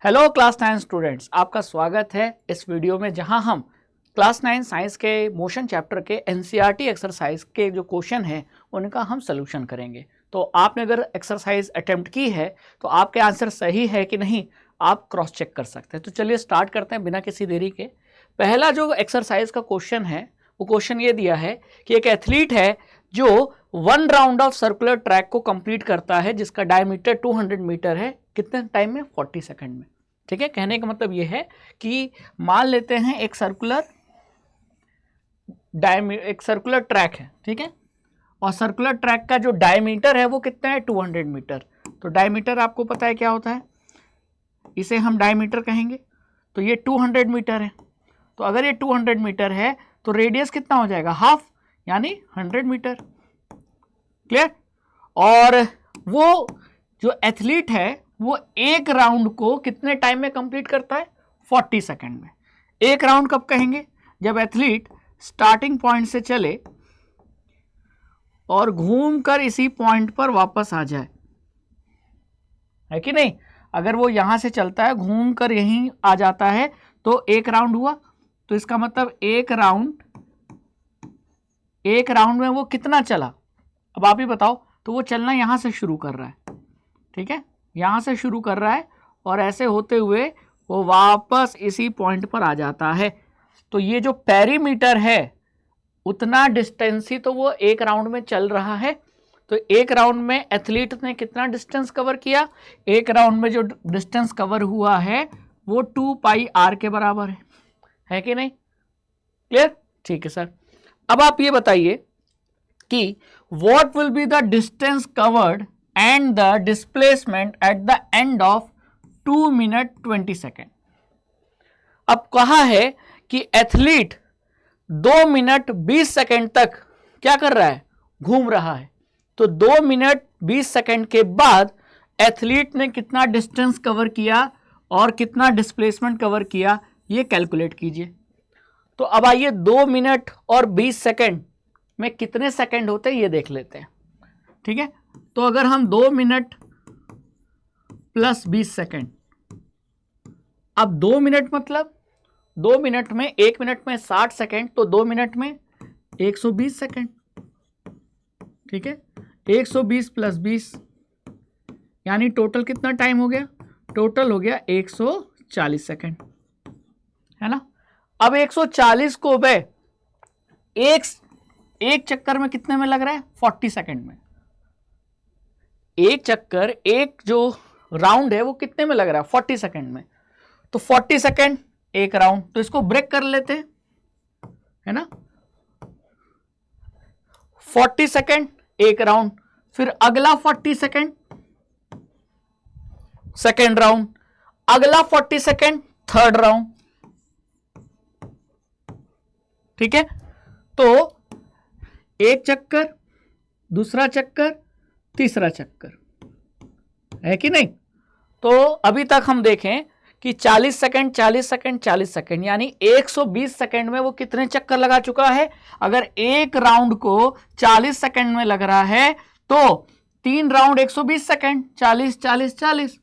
Hello class 9 students, आपका स्वागत है इस वीडियो में जहां हम क्लास 9 साइंस के मोशन चैप्टर के एनसीईआरटी एक्सरसाइज के जो क्वेश्चन है उनका हम सलूशन करेंगे। तो आपने अगर एक्सरसाइज अटेम्प्ट की है तो आपके आंसर सही है कि नहीं आप क्रॉस चेक कर सकते हैं। तो चलिए स्टार्ट करते हैं बिना किसी देरी के। पहला जो एक्सरसाइज का क्वेश्चन है वो क्वेश्चन ये दिया है कि एक एथलीट है जो 1 राउंड ऑफ सर्कुलर ट्रैक को कंप्लीट करता है जिसका डायमीटर 200 मीटर है, कितने टाइम में? 40 सेकंड में। ठीक है, कहने का मतलब ये है कि मान लेते हैं एक सर्कुलर ट्रैक है, ठीक है, और सर्कुलर ट्रैक का जो डायमीटर है वो कितना है? 200 मीटर। तो डायमीटर आपको पता है क्या होता है, इसे हम डायमीटर कहेंगे। तो ये 200 मीटर है, तो अगर ये 200 मीटर है तो रेडियस कितना हो जाएगा? हाफ, यानी 100 मीटर। क्लियर? और वो जो एथलीट है वो एक राउंड को कितने टाइम में कंप्लीट करता है? 40 सेकंड में। एक राउंड कब कहेंगे? जब एथलीट स्टार्टिंग पॉइंट से चले और घूमकर इसी पॉइंट पर वापस आ जाए, है कि नहीं? अगर वो यहां से चलता है घूमकर यहीं आ जाता है तो एक राउंड हुआ। तो इसका मतलब एक राउंड में वो कितना चला? अब आप ही बताओ। तो वो चलना यहां से शुरू कर रहा है, ठीक है, यहां से शुरू कर रहा है और ऐसे होते हुए वो वापस इसी पॉइंट पर आ जाता है। तो ये जो पेरीमीटर है उतना डिस्टेंस ही तो वो एक राउंड में चल रहा है। तो एक राउंड में एथलीट ने कितना डिस्टेंस कवर किया? एक राउंड में जो डिस्टेंस कवर हुआ है वो 2 पाई आर के बराबर है कि नहीं? क्लियर? ठीक है सर। अब आप ये बताइए कि what will be the distance covered and the displacement at the end of 2 minute 20 second. अब कहा है कि एथलीट 2 मिनट 20 सेकेंड तक क्या कर रहा है? घूम रहा है। तो 2 मिनट 20 सेकेंड के बाद एथलीट ने कितना डिस्टेंस कवर किया और कितना डिस्प्लेसमेंट कवर किया, ये कैलकुलेट कीजिए। तो अब आइए 2 मिनट और 20 सेकेंड में कितने सेकेंड होते हैं ये देख लेते हैं, ठीक है। तो अगर हम 2 मिनट प्लस 20 सेकेंड, अब 2 मिनट मतलब 2 मिनट में 1 मिनट में 60 सेकेंड, तो 2 मिनट में 120 सेकेंड, ठीक है। 120 प्लस 20 यानी टोटल कितना टाइम हो गया? टोटल हो गया 140 सेकेंड, है ना। अब 140 को भाई एक चक्कर में कितने में लग रहा है? 40 सेकेंड में। एक चक्कर, एक जो राउंड है वो कितने में लग रहा है? 40 सेकेंड में। तो 40 सेकेंड एक राउंड, तो इसको ब्रेक कर लेते हैं, है ना। 40 सेकेंड एक राउंड, फिर अगला 40 सेकेंड सेकेंड राउंड, अगला 40 सेकेंड थर्ड राउंड, ठीक है। तो एक चक्कर, दूसरा चक्कर, तीसरा चक्कर, है कि नहीं। तो अभी तक हम देखें कि 40 सेकंड 40 सेकंड 40 सेकंड यानी 120 सेकंड में वो कितने चक्कर लगा चुका है? अगर एक राउंड को 40 सेकंड में लग रहा है तो 3 राउंड 120 सेकंड, 40 40 40।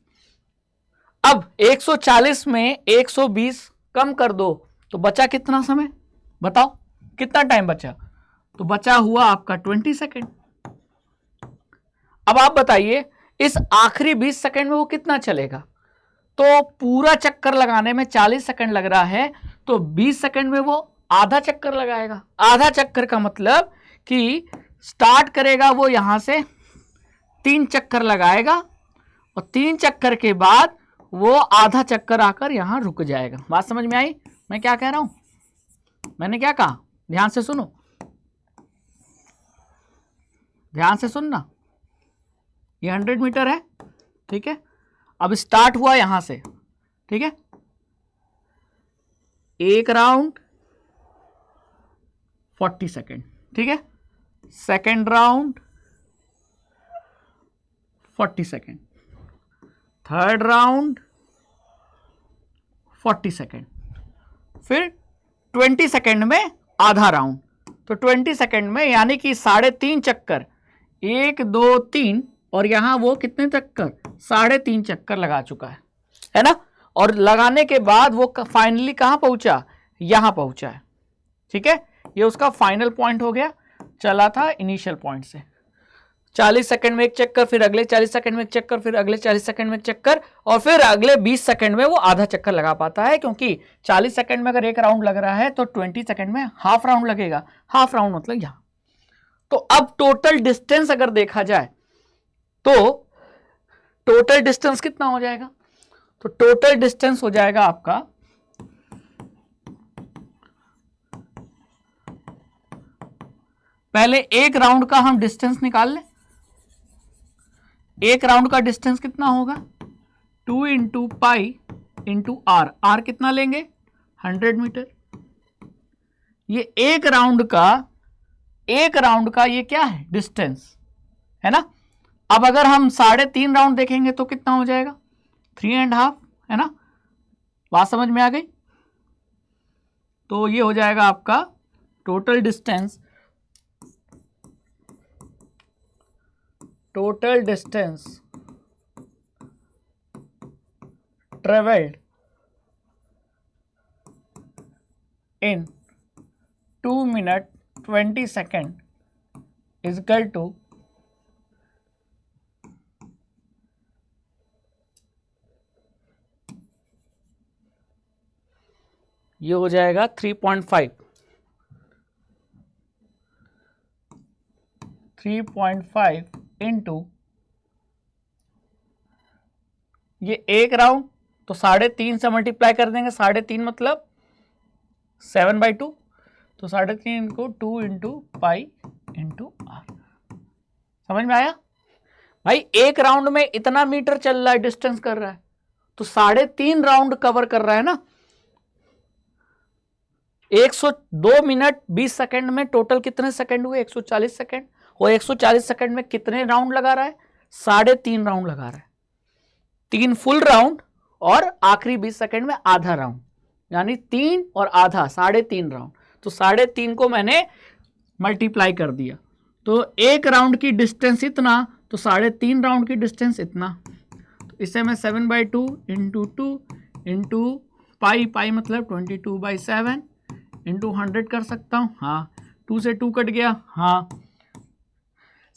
अब 140 में 120 कम कर दो तो बचा कितना समय? बताओ कितना टाइम बचा? तो बचा हुआ आपका 20 सेकंड। अब आप बताइए इस आखिरी 20 सेकंड में वो कितना चलेगा? तो पूरा चक्कर लगाने में 40 सेकंड लग रहा है, तो 20 सेकंड में वो आधा चक्कर लगाएगा। आधा चक्कर का मतलब कि स्टार्ट करेगा वो यहां से 3 चक्कर लगाएगा और 3 चक्कर के बाद वो आधा चक्कर आकर यहां रुक जाएगा। बात समझ में आई मैं क्या कह रहा हूं? मैंने क्या कहा? ध्यान से सुनो, ध्यान से सुनना। ये 100 मीटर है, ठीक है। अब स्टार्ट हुआ यहां से, ठीक है, एक राउंड 40 सेकेंड, ठीक है। Second round 40 second, third round 40 second, फिर 20 सेकेंड में आधा राउंड। तो 20 सेकेंड में यानी कि 3.5 चक्कर, 1 2 3 और यहां वो कितने चक्कर? 3.5 चक्कर लगा चुका है ना। और लगाने के बाद वो फाइनली कहाँ पहुंचा, यहां पहुंचा है। ठीक है, ये उसका फाइनल पॉइंट हो गया, चला था इनिशियल पॉइंट से। 40 सेकंड में एक चक्कर, फिर अगले 40 सेकंड में एक चक्कर, फिर अगले 40 सेकंड में एक चक्कर, और फिर अगले 20 सेकंड में वो आधा चक्कर लगा पाता है, क्योंकि 40 सेकंड में अगर एक राउंड लग रहा है तो 20 सेकंड में हाफ राउंड लगेगा। हाफ राउंड मतलब यहां। तो अब टोटल डिस्टेंस अगर देखा जाए तो टोटल डिस्टेंस कितना हो जाएगा, तो टोटल डिस्टेंस हो जाएगा आपका पहले एक राउंड का हम डिस्टेंस निकाल लें। एक राउंड का डिस्टेंस कितना होगा, 2 into pi into R. R कितना लेंगे, 100 मीटर। ये एक राउंड का ये क्या है, डिस्टेंस है ना। अब अगर हम 3.5 राउंड देखेंगे तो कितना हो जाएगा, 3.5, है ना। बात समझ में आ गई। तो ये हो जाएगा आपका total distance traveled in 2 minutes 20 seconds is equal to ये हो जाएगा 3.5 इंटू ये एक राउंड, तो 3.5 से मल्टीप्लाई कर देंगे। 3.5 मतलब 7/2, तो 3.5 को 2 इंटू पाई इंटू आर। समझ में आया भाई। एक राउंड में इतना मीटर चल रहा है, डिस्टेंस कर रहा है, तो 3.5 राउंड कवर कर रहा है ना। 102 मिनट 20 सेकंड में टोटल कितने सेकंड हुए, 140 सेकंड। और 140 सेकंड में कितने राउंड लगा रहा है, 3.5 राउंड लगा रहा है। 3 फुल राउंड और आखिरी 20 सेकंड में आधा राउंड, यानी 3 और आधा 3.5 राउंड। तो 3.5 को मैंने मल्टीप्लाई कर दिया, तो एक राउंड की डिस्टेंस इतना, तो 3.5 राउंड की डिस्टेंस इतना। तो इसे मैं 7/2 इंटू 2 इंटू पाई मतलब 22/7 इंटू 100 कर सकता हूँ। हाँ, 2 से 2 कट गया, हाँ,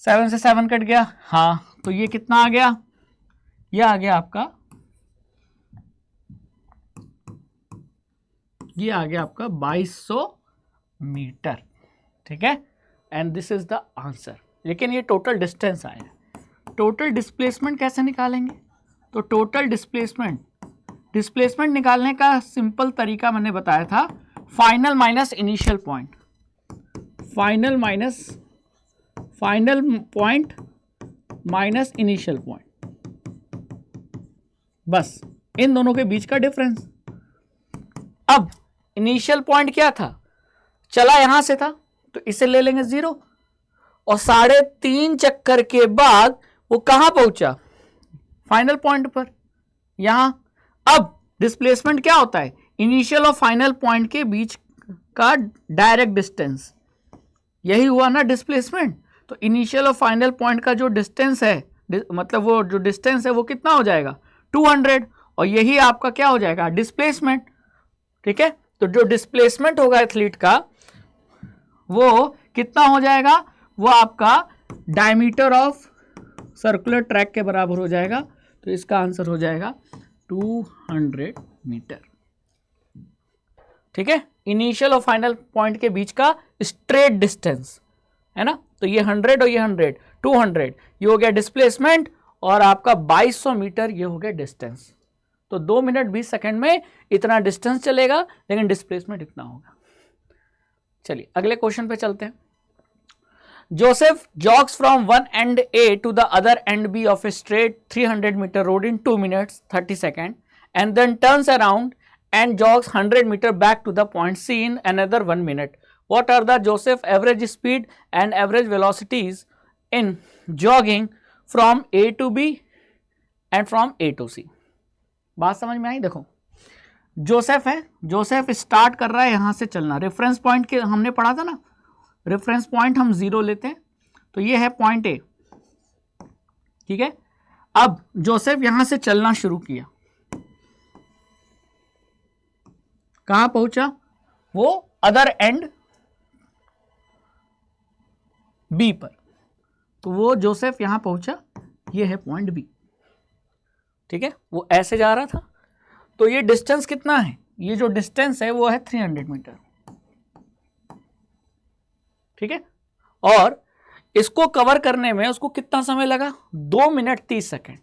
7 से 7 कट गया, हाँ। तो ये कितना आ गया, ये आ गया आपका, ये आ गया आपका 2200 मीटर। ठीक है, and this is the answer. लेकिन ये टोटल डिस्टेंस आया। टोटल डिस्प्लेसमेंट कैसे निकालेंगे, तो टोटल डिस्प्लेसमेंट निकालने का सिंपल तरीका मैंने बताया था, final minus initial point. Final point minus initial point, बस इन दोनों के बीच का डिफरेंस। अब इनिशियल पॉइंट क्या था, चला यहां से था, तो इसे ले लेंगे 0, और 3.5 चक्कर के बाद वो कहां पहुंचा, फाइनल पॉइंट पर, यहां। अब डिस्प्लेसमेंट क्या होता है, इनिशियल और फाइनल पॉइंट के बीच का डायरेक्ट डिस्टेंस, यही हुआ ना डिस्प्लेसमेंट। तो इनिशियल और फाइनल पॉइंट का जो डिस्टेंस है, मतलब वो जो डिस्टेंस है वो कितना हो जाएगा, 200, और यही आपका क्या हो जाएगा, डिस्प्लेसमेंट। ठीक है, तो जो डिस्प्लेसमेंट होगा एथलीट का वो कितना हो जाएगा, वो आपका डायमीटर ऑफ सर्कुलर ट्रैक के बराबर हो जाएगा। तो इसका आंसर हो जाएगा 200 मीटर। ठीक है, इनिशियल और फाइनल पॉइंट के बीच का स्ट्रेट डिस्टेंस है ना। तो ये 100 और ये 100, 200, ये हो गया डिस्प्लेसमेंट, और आपका 2200 मीटर ये हो गया डिस्टेंस। तो 2 मिनट 20 सेकंड में इतना डिस्टेंस चलेगा, लेकिन डिस्प्लेसमेंट इतना होगा। चलिए अगले क्वेश्चन पे चलते हैं। Joseph jogs from one end A to the other end B of a straight 300 metre road in 2 minutes 30 seconds and then turns around and jogs 100 meter back to the point C in another 1 minute. What are the Joseph average speed and average velocities in jogging from A to B and from A to C? बात समझ में आई। देखो Joseph है, Joseph start कर रहा है यहां से चलना, रेफरेंस पॉइंट के हमने पढ़ा था ना, रेफरेंस पॉइंट हम 0 लेते हैं, तो ये है पॉइंट ए। ठीक है, अब जोसेफ यहां से चलना शुरू किया, कहां पहुंचा? वो अदर एंड बी पर। तो वो जोसेफ यहां पहुंचा, ये है पॉइंट बी। ठीक है, वो ऐसे जा रहा था। तो ये डिस्टेंस कितना है? ये जो डिस्टेंस है वो है 300 मीटर। ठीक है, और इसको कवर करने में उसको कितना समय लगा? 2 मिनट 30 सेकेंड।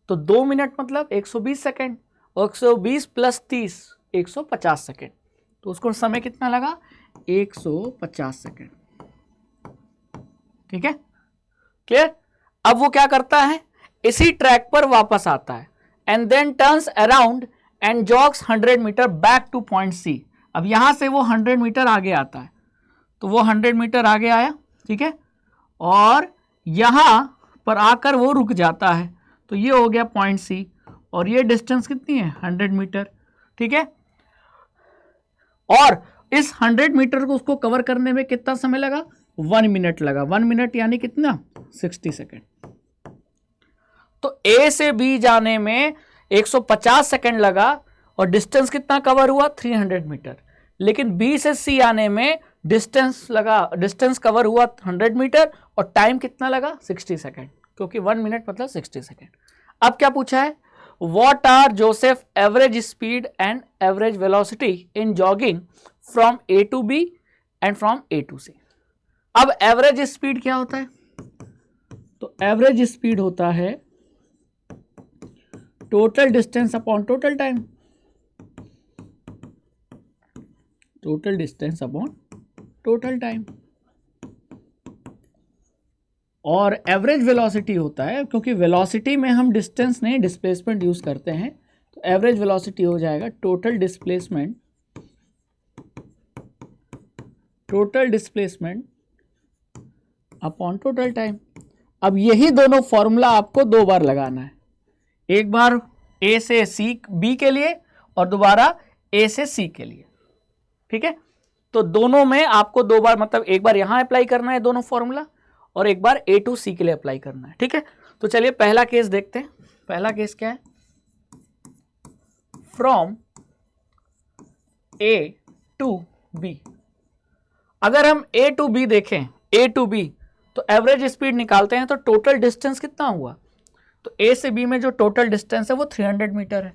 तो 2 मिनट मतलब 120 सेकेंड, और 120 प्लस 30 150 सेकेंड। तो उसको समय कितना लगा? 150 सेकेंड। ठीक है, क्लियर? अब वो क्या करता है? इसी ट्रैक पर वापस आता है and then turns around and jogs 100 metre back to point C. अब यहां से वो 100 मीटर आगे आता है, तो वो 100 मीटर आगे आया। ठीक है, और यहां पर आकर वो रुक जाता है, तो ये हो गया पॉइंट सी, और ये डिस्टेंस कितनी है? 100 मीटर। ठीक है, और इस 100 मीटर को उसको कवर करने में कितना समय लगा? 1 मिनट लगा। 1 मिनट यानी कितना? 60 सेकेंड। तो ए से बी जाने में 150 सेकेंड लगा, और डिस्टेंस कितना कवर हुआ? 300 मीटर। लेकिन बी से सी आने में डिस्टेंस कवर हुआ 100 मीटर, और टाइम कितना लगा? 60 सेकेंड, क्योंकि 1 मिनट मतलब 60 सेकेंड। अब क्या पूछा है? What are Joseph average speed and average velocity in jogging from A to B and from A to C. अब एवरेज स्पीड क्या होता है? तो एवरेज स्पीड होता है total distance upon total time. Total distance upon total time. और average velocity होता है, क्योंकि वेलोसिटी में हम डिस्टेंस नहीं डिस्प्लेसमेंट यूज करते हैं, तो एवरेज वेलोसिटी हो जाएगा total displacement upon total time. अब यही दोनों फॉर्मूला आपको 2 बार लगाना है, एक बार ए से सी बी के लिए और दोबारा ए से सी के लिए। ठीक है, तो दोनों में आपको 2 बार, मतलब एक बार यहां अप्लाई करना है दोनों फॉर्मूला, और एक बार ए टू सी के लिए अप्लाई करना है। ठीक है, तो चलिए पहला केस देखते हैं। पहला केस क्या है? From A to B. अगर हम ए टू बी देखें, ए टू बी, तो एवरेज स्पीड निकालते हैं, तो टोटल डिस्टेंस कितना हुआ? तो ए से बी में जो टोटल डिस्टेंस है वो 300 मीटर है।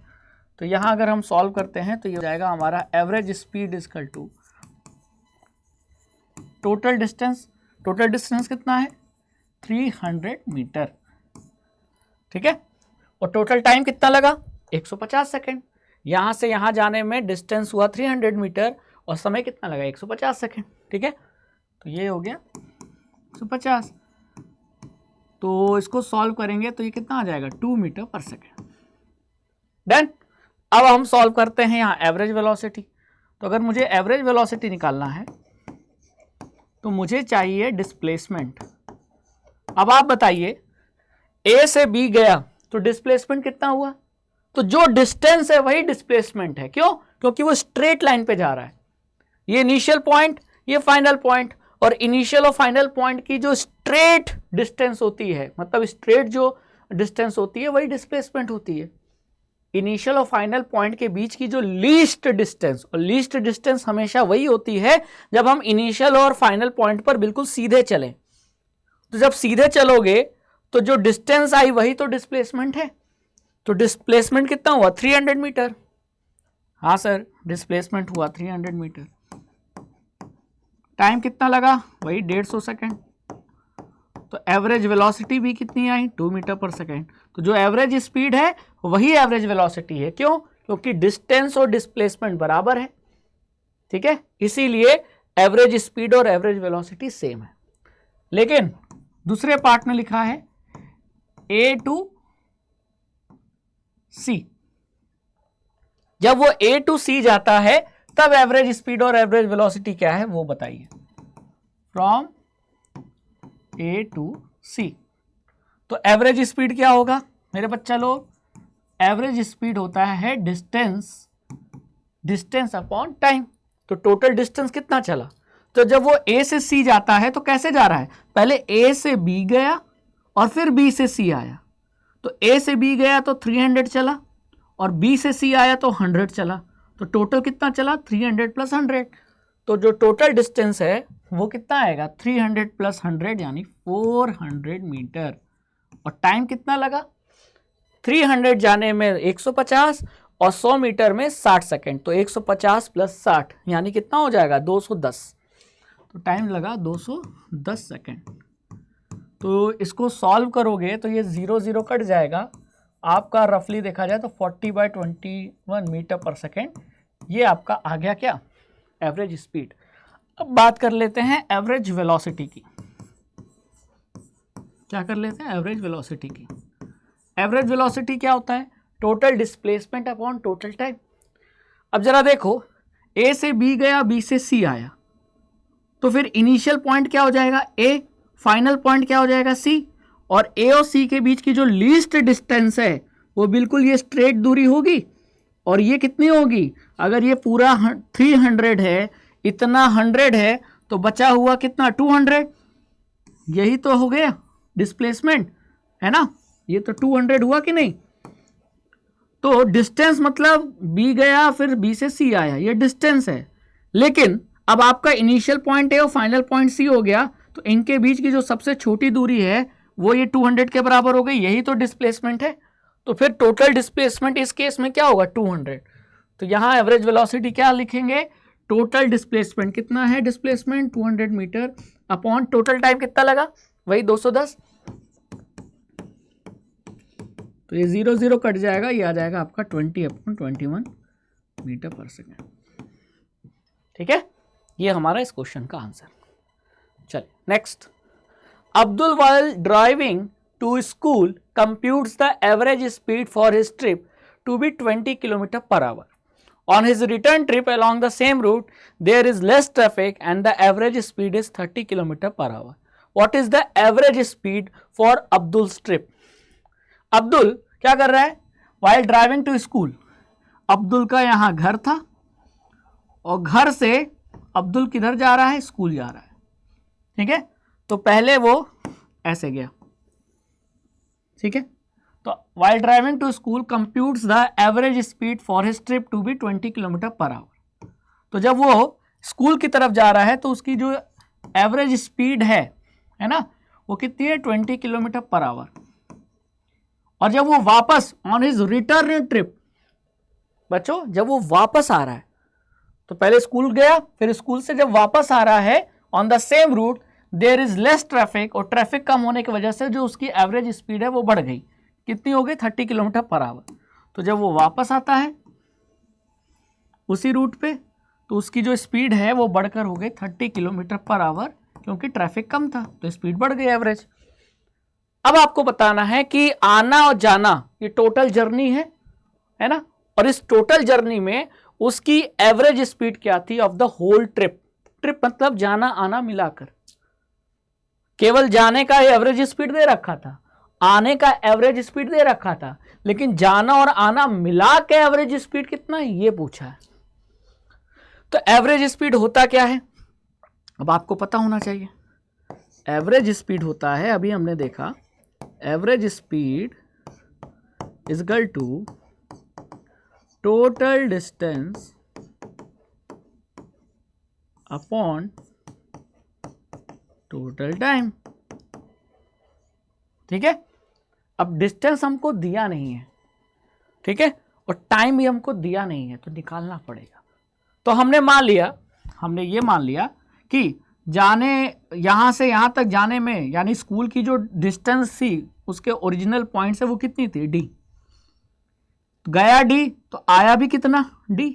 तो यहां अगर हम सॉल्व करते हैं तो ये हो जाएगा हमारा average speed equal to total distance. Total distance कितना है? 300 मीटर। ठीक है, और टोटल टाइम कितना लगा? 150 सेकेंड। यहां से यहां जाने में डिस्टेंस हुआ 300 मीटर, और समय कितना लगा? 150 सेकेंड। ठीक है, तो ये हो गया 150। तो इसको सॉल्व करेंगे तो ये कितना आ जाएगा? 2 मीटर पर सेकेंड। डन। अब हम सॉल्व करते हैं यहाँ एवरेज वेलोसिटी। तो अगर मुझे एवरेज वेलोसिटी निकालना है तो मुझे चाहिए डिस्प्लेसमेंट। अब आप बताइए, ए से बी गया तो डिस्प्लेसमेंट कितना हुआ? तो जो डिस्टेंस है वही डिस्प्लेसमेंट है। क्यों? क्योंकि वो स्ट्रेट लाइन पे जा रहा है। ये इनिशियल पॉइंट, ये फाइनल पॉइंट, और इनिशियल और फाइनल पॉइंट की जो स्ट्रेट डिस्टेंस होती है, मतलब स्ट्रेट जो डिस्टेंस होती है वही डिस्प्लेसमेंट होती है। इनिशियल और फाइनल पॉइंट के बीच की जो लीस्ट डिस्टेंस, और लीस्ट डिस्टेंस हमेशा वही होती है जब हम इनिशियल और फाइनल पॉइंट पर बिल्कुल सीधे चलें। तो जब सीधे चलोगे तो जो डिस्टेंस आई वही तो डिस्प्लेसमेंट है। तो डिस्प्लेसमेंट कितना हुआ? 300 मीटर। हाँ सर, डिस्प्लेसमेंट हुआ 300 मीटर। टाइम कितना लगा? वही 150 सेकेंड। तो एवरेज वेलोसिटी भी कितनी आई? 2 मीटर पर सेकेंड। तो जो एवरेज स्पीड है वही एवरेज वेलोसिटी है। क्यों? क्योंकि डिस्टेंस और डिस्प्लेसमेंट बराबर है। ठीक है, इसीलिए एवरेज स्पीड और एवरेज वेलोसिटी सेम है। लेकिन दूसरे पार्ट में लिखा है ए टू सी। जब वो ए टू सी जाता है तब एवरेज स्पीड और एवरेज वेलोसिटी क्या है वो बताइए। फ्रॉम ए टू सी, तो एवरेज स्पीड क्या होगा मेरे बच्चा लोग? एवरेज स्पीड होता है डिस्टेंस अपॉन टाइम। तो टोटल डिस्टेंस कितना चला? तो जब वो ए से सी जाता है तो कैसे जा रहा है? पहले ए से बी गया और फिर बी से सी आया। तो ए से बी गया तो 300 चला, और बी से सी आया तो 100 चला। तो टोटल कितना चला 300 प्लस 100, तो जो टोटल डिस्टेंस है वो कितना आएगा 300 प्लस 100 यानी 400 मीटर। और टाइम कितना लगा 300 जाने में 150 और 100 मीटर में 60 सेकेंड, तो 150 प्लस 60 यानी कितना हो जाएगा 210, तो टाइम लगा 210 सेकेंड। तो इसको सॉल्व करोगे तो ये 0 0 कट जाएगा, आपका रफली देखा जाए तो 40/21 मीटर पर सेकेंड, ये आपका आ गया क्या एवरेज स्पीड। अब बात कर लेते हैं एवरेज वेलोसिटी की। क्या कर लेते हैं एवरेज वेलोसिटी की। एवरेज वेलोसिटी क्या होता है total displacement upon total time. अब जरा देखो ए से बी गया, बी से सी आया, तो फिर इनिशियल पॉइंट क्या हो जाएगा ए, फाइनल पॉइंट क्या हो जाएगा सी, और ए और सी के बीच की जो लीस्ट डिस्टेंस है वो बिल्कुल ये स्ट्रेट दूरी होगी। और ये कितनी होगी, अगर ये पूरा 300 है, इतना 100 है, तो बचा हुआ कितना 200, यही तो हो गया डिस्प्लेसमेंट, है ना, ये तो 200 हुआ कि नहीं। तो डिस्टेंस मतलब बी गया फिर बी से सी आया, ये डिस्टेंस है। लेकिन अब आपका इनिशियल पॉइंट ए और फाइनल पॉइंट सी हो गया, तो इनके बीच की जो सबसे छोटी दूरी है वो ये 200 के बराबर हो गई, यही तो डिस्प्लेसमेंट है। तो फिर टोटल डिस्प्लेसमेंट इस केस में क्या होगा 200। तो यहां एवरेज वेलोसिटी क्या लिखेंगे, टोटल डिस्प्लेसमेंट कितना है, displacement 200 metre upon total time कितना लगा वही 210, तो ये 0 0 कट जाएगा, ये आ जाएगा आपका 20/21 मीटर पर सेकेंड। ठीक है, ये हमारा इस क्वेश्चन का आंसर। चलिए next, Abdul while driving to school computes the average speed for his trip to be 20 km per hour. On his return trip along the same route, there is less traffic and the average speed is 30 km per hour. What is the average speed for Abdul's trip? Abdul क्या कर रहा है while driving to school, Abdul का यहाँ घर था और घर से अब्दुल किधर जा रहा है, स्कूल जा रहा है। ठीक है, तो पहले वो ऐसे गया, ठीक है, तो while driving to school computes the average speed for his trip to be 20 km per hour. तो जब वो स्कूल की तरफ जा रहा है तो उसकी जो एवरेज स्पीड है ना, वो कितनी है 20 किलोमीटर पर आवर। और जब वो वापस ऑन हिज रिटर्न ट्रिप, बच्चों जब वो वापस आ रहा है, तो पहले स्कूल गया, फिर स्कूल से जब वापस आ रहा है on the same route, there is less traffic, और ट्रैफिक कम होने की वजह से जो उसकी एवरेज स्पीड है वो बढ़ गई, कितनी हो गई 30 किलोमीटर पर आवर। तो जब वो वापस आता है उसी रूट पे, तो उसकी जो स्पीड है वो बढ़कर हो गई 30 किलोमीटर पर आवर, क्योंकि ट्रैफिक कम था तो स्पीड बढ़ गई एवरेज। अब आपको बताना है कि आना और जाना ये टोटल जर्नी है ना, और इस टोटल जर्नी में उसकी एवरेज स्पीड क्या थी of the whole trip. Trip मतलब जाना आना मिलाकर, केवल जाने का एवरेज स्पीड दे रखा था, आने का एवरेज स्पीड दे रखा था, लेकिन जाना और आना मिला के एवरेज स्पीड कितना है ये पूछा है। तो एवरेज स्पीड होता क्या है, अब आपको पता होना चाहिए। एवरेज स्पीड होता है, अभी हमने देखा, average speed is equal to total distance upon total time. ठीक है, अब डिस्टेंस हमको दिया नहीं है, ठीक है, और टाइम भी हमको दिया नहीं है, तो निकालना पड़ेगा। तो हमने ये मान लिया कि जाने यहां से यहां तक जाने में, यानी स्कूल की जो डिस्टेंस थी उसके ओरिजिनल पॉइंट से वो कितनी थी डी, गया डी तो आया भी कितना डी,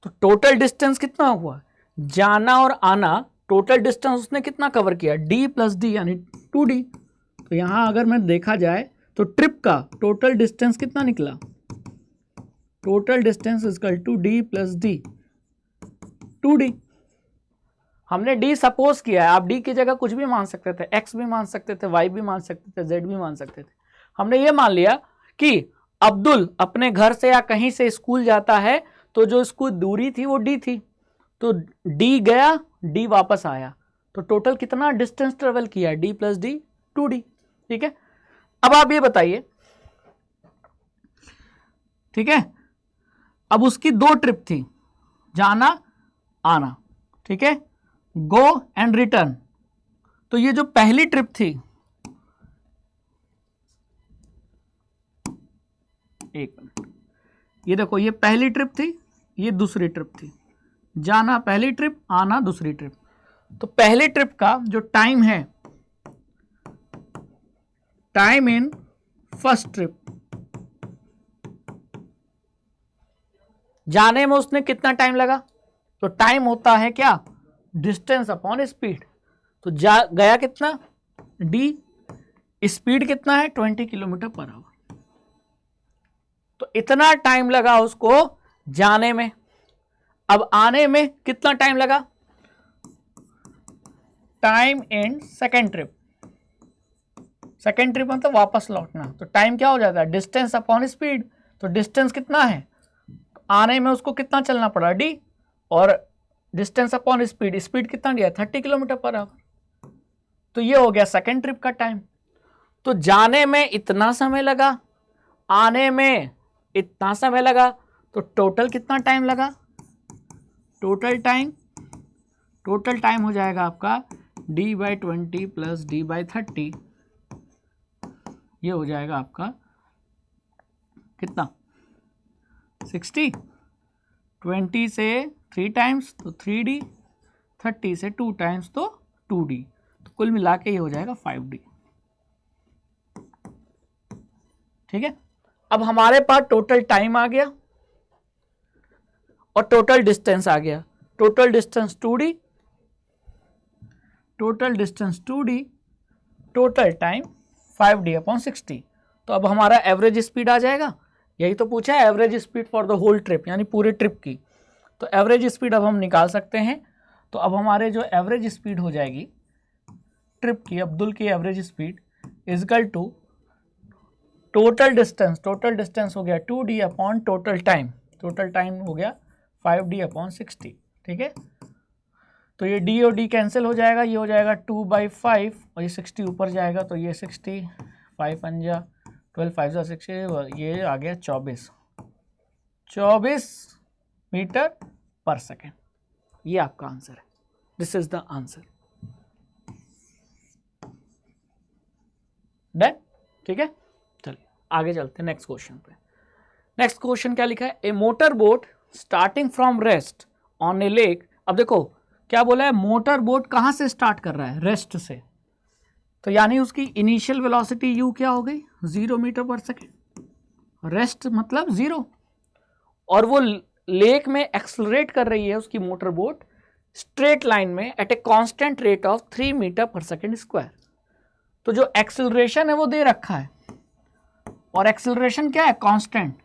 तो टोटल डिस्टेंस कितना हुआ, जाना और आना टोटल डिस्टेंस उसने कितना कवर किया डी प्लस डी यानी 2d। तो यहां अगर मैं देखा जाए तो ट्रिप का टोटल डिस्टेंस कितना निकला, total distance is equal to D plus D 2d। हमने d सपोज किया है, आप d की जगह कुछ भी मान सकते थे, x भी मान सकते थे, y भी मान सकते थे, z भी मान सकते थे। हमने ये मान लिया कि अब्दुल अपने घर से या कहीं से स्कूल जाता है, तो जो स्कूल दूरी थी वो d थी, तो d गया d वापस आया, तो टोटल कितना डिस्टेंस ट्रेवल किया d प्लस डी 2d। ठीक है, अब आप ये बताइए, ठीक है, अब उसकी 2 ट्रिप थी, जाना आना, ठीक है, गो एंड रिटर्न। तो ये जो पहली ट्रिप थी, एक मिनट, ये देखो, ये पहली ट्रिप थी, ये दूसरी ट्रिप थी, जाना पहली ट्रिप, आना दूसरी ट्रिप। तो पहली ट्रिप का जो टाइम है, टाइम इन फर्स्ट ट्रिप, जाने में उसने कितना टाइम लगा, तो टाइम होता है क्या, डिस्टेंस अपॉन स्पीड। तो गया कितना, डी, स्पीड कितना है 20 किलोमीटर पर आवर। तो इतना टाइम लगा उसको जाने में। अब आने में कितना टाइम लगा, time in second trip, second trip मतलब वापस लौटना। तो टाइम क्या हो जाता है, डिस्टेंस अपॉन स्पीड। तो डिस्टेंस कितना है, आने में उसको कितना चलना पड़ा, डी, और डिस्टेंस अपॉन स्पीड, स्पीड कितना दिया 30 किलोमीटर पर आवर। तो ये हो गया सेकेंड ट्रिप का टाइम। तो जाने में इतना समय लगा, आने में इतना समय लगा, तो टोटल कितना टाइम लगा, टोटल टाइम हो जाएगा आपका d/20 प्लस d/30, ये हो जाएगा आपका कितना 60, 20 से 3 टाइम्स तो 3d, 30 से 2 टाइम्स तो 2d, तो कुल मिला के ये हो जाएगा 5d। ठीक है, अब हमारे पास टोटल टाइम आ गया और टोटल डिस्टेंस आ गया। Total distance 2d, total distance 2d, total time 5d/60। तो अब हमारा एवरेज स्पीड आ जाएगा। यही तो पूछा है, average speed for the whole trip, यानी पूरे ट्रिप की। तो एवरेज स्पीड अब हम निकाल सकते हैं। तो अब हमारे जो एवरेज स्पीड हो जाएगी ट्रिप की, अब्दुल की average speed is equal to total distance हो गया 2d अपॉन टोटल टाइम हो गया 5d/60। ठीक है, तो ये d और d कैंसिल हो जाएगा, ये हो जाएगा 2/5 और ये 60 ऊपर जाएगा, तो ये 60, 5 पंजा 12, 5 जा 60, ये आ गया 24 मीटर पर सेकेंड। ये आपका आंसर है, this is the answer. Done, ठीक है, चलिए आगे चलते हैं नेक्स्ट क्वेश्चन पे। नेक्स्ट क्वेश्चन क्या लिखा है, a motor boat starting from rest on a lake. अब देखो क्या बोला है, मोटर बोट कहां से स्टार्ट कर रहा है, रेस्ट से। तो यानी उसकी इनिशियल वेलोसिटी u क्या हो गई, 0 मीटर पर सेकेंड, रेस्ट मतलब 0, और वो लेक में एक्सलरेट कर रही है उसकी मोटर बोट स्ट्रेट लाइन में at a constant rate of 3 metre पर सेकेंड स्क्वायर। तो जो एक्सेलरेशन है वो दे रखा है, और एक्सेलरेशन क्या है, कांस्टेंट,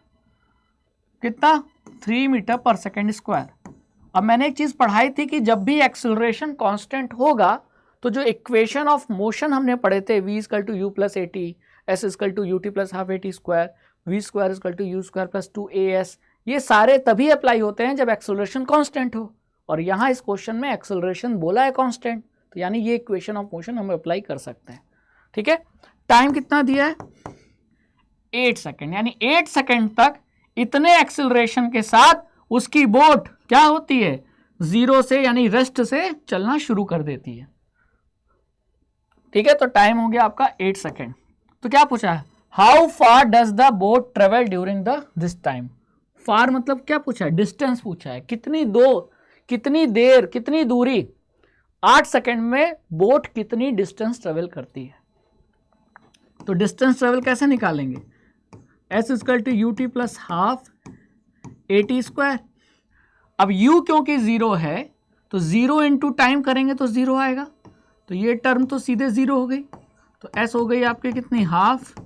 कितना 3 मीटर पर सेकेंड स्क्वायर। अब मैंने एक चीज पढ़ाई थी कि जब भी एक्सेलरेशन कांस्टेंट होगा तो जो इक्वेशन ऑफ मोशन हमने पढ़े थे, v = u + at, s = ut + ½ at square, v² = u² + 2as, ये सारे तभी अप्लाई होते हैं जब एक्सेलरेशन कांस्टेंट हो। और यहाँ इस क्वेश्चन में एक्सेलरेशन बोला है कांस्टेंट, तो यानी ये इक्वेशन ऑफ मोशन हम अप्लाई कर सकते हैं। ठीक है, टाइम कितना दिया है 8 सेकेंड, यानी 8 सेकेंड तक इतने एक्सेलरेशन के साथ उसकी बोट क्या होती है, 0 से यानी रेस्ट से चलना शुरू कर देती है। ठीक है, तो टाइम हो गया आपका 8 सेकेंड। तो क्या पूछा है, how far does the boat travel during this time. Far मतलब क्या पूछा है, डिस्टेंस पूछा है, कितनी देर, कितनी दूरी, 8 सेकेंड में बोट कितनी डिस्टेंस ट्रेवल करती है। तो डिस्टेंस ट्रेवल कैसे निकालेंगे, s = ut + ½ at स्क्वायर। अब u क्योंकि 0 है तो 0 इंटू टाइम करेंगे तो 0 आएगा, तो ये टर्म तो सीधे 0 हो गई। तो s हो गई आपकी कितनी, ½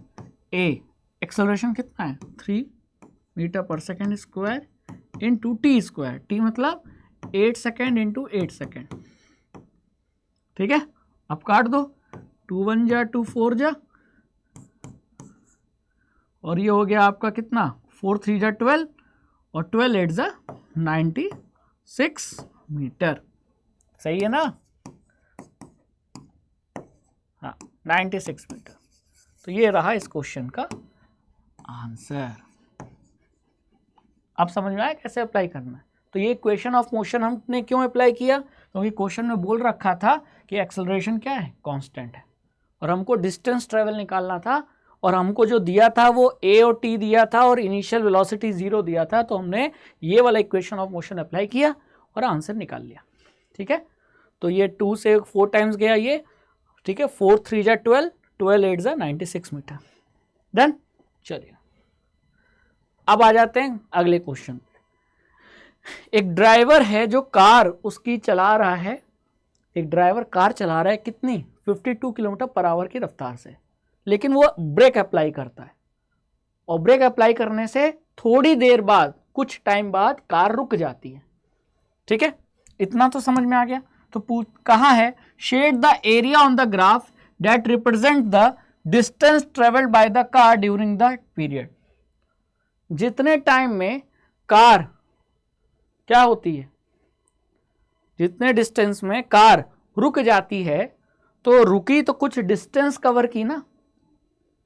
a, एक्सेलरेशन कितना है 3 मीटर पर second square into t square, t मतलब 8 सेकेंड इंटू 8 सेकेंड। ठीक है, अब काट दो, 2 1 जा 2 4 जा, और ये हो गया आपका कितना 4 3 जा 12 और 12 8 जा 96 मीटर। सही है ना, हाँ 96 मीटर। तो ये रहा इस क्वेश्चन का आंसर। आप समझ में आया कैसे अप्लाई करना है। तो ये इक्वेशन ऑफ मोशन हमने क्यों अप्लाई किया, क्योंकि क्वेश्चन में बोल रखा था कि एक्सेलरेशन क्या है, कांस्टेंट है, और हमको डिस्टेंस ट्रेवल निकालना था, और हमको जो दिया था वो a और t दिया था और इनिशियल वेलोसिटी 0 दिया था। तो हमने ये वाला इक्वेशन ऑफ मोशन अप्लाई किया और आंसर निकाल लिया। ठीक है, तो ये 2 से 4 टाइम्स गया ये, ठीक है, 4 3 जा 12, 12 8 जा 96 मीटर। डन। चलिए अब आ जाते हैं अगले क्वेश्चन। एक ड्राइवर है जो कार उसकी चला रहा है, एक ड्राइवर कार चला रहा है कितनी, 52 किलोमीटर पर आवर की रफ्तार से, लेकिन वो ब्रेक अप्लाई करता है, और ब्रेक अप्लाई करने से थोड़ी देर बाद, कुछ टाइम बाद कार रुक जाती है। ठीक है, इतना तो समझ में आ गया। तो कहा है shade the area on the graph that represent the distance travelled by the car during the period. जितने टाइम में कार क्या होती है, जितने डिस्टेंस में कार रुक जाती है, तो रुकी तो कुछ डिस्टेंस कवर की ना,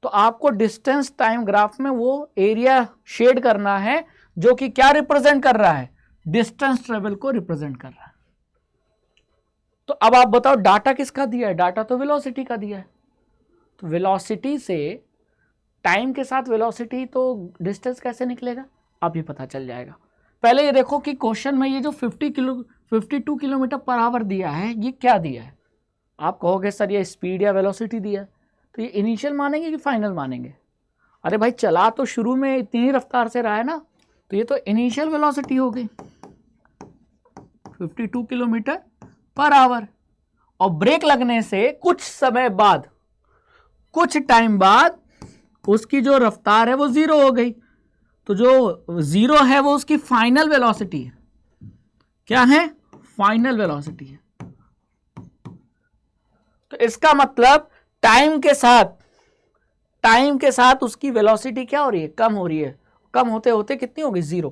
तो आपको डिस्टेंस टाइम ग्राफ में वो एरिया शेड करना है जो कि क्या रिप्रेजेंट कर रहा है, डिस्टेंस ट्रेवल को रिप्रेजेंट कर रहा है। तो अब आप बताओ डाटा किसका दिया है, डाटा तो वेलोसिटी का दिया है। तो वेलोसिटी से टाइम के साथ वेलोसिटी तो डिस्टेंस कैसे निकलेगा, आप ही पता चल जाएगा। पहले ये देखो कि क्वेश्चन में ये जो 52 किलोमीटर पर आवर दिया है, ये क्या दिया है। आप कहोगे सर ये स्पीड या वेलोसिटी दिया है, तो ये इनिशियल मानेंगे कि फाइनल मानेंगे। अरे भाई चला तो शुरू में इतनी ही रफ्तार से रहा है ना, तो ये तो इनिशियल वेलोसिटी हो गई 52 किलोमीटर पर आवर, और ब्रेक लगने से कुछ समय बाद, कुछ टाइम बाद उसकी जो रफ्तार है वो 0 हो गई। तो जो 0 है वो उसकी फाइनल वेलोसिटी है। क्या है, फाइनल वेलोसिटी है। तो इसका मतलब टाइम के साथ उसकी वेलोसिटी क्या हो रही है, कम हो रही है। कम होते होते कितनी होगी, 0।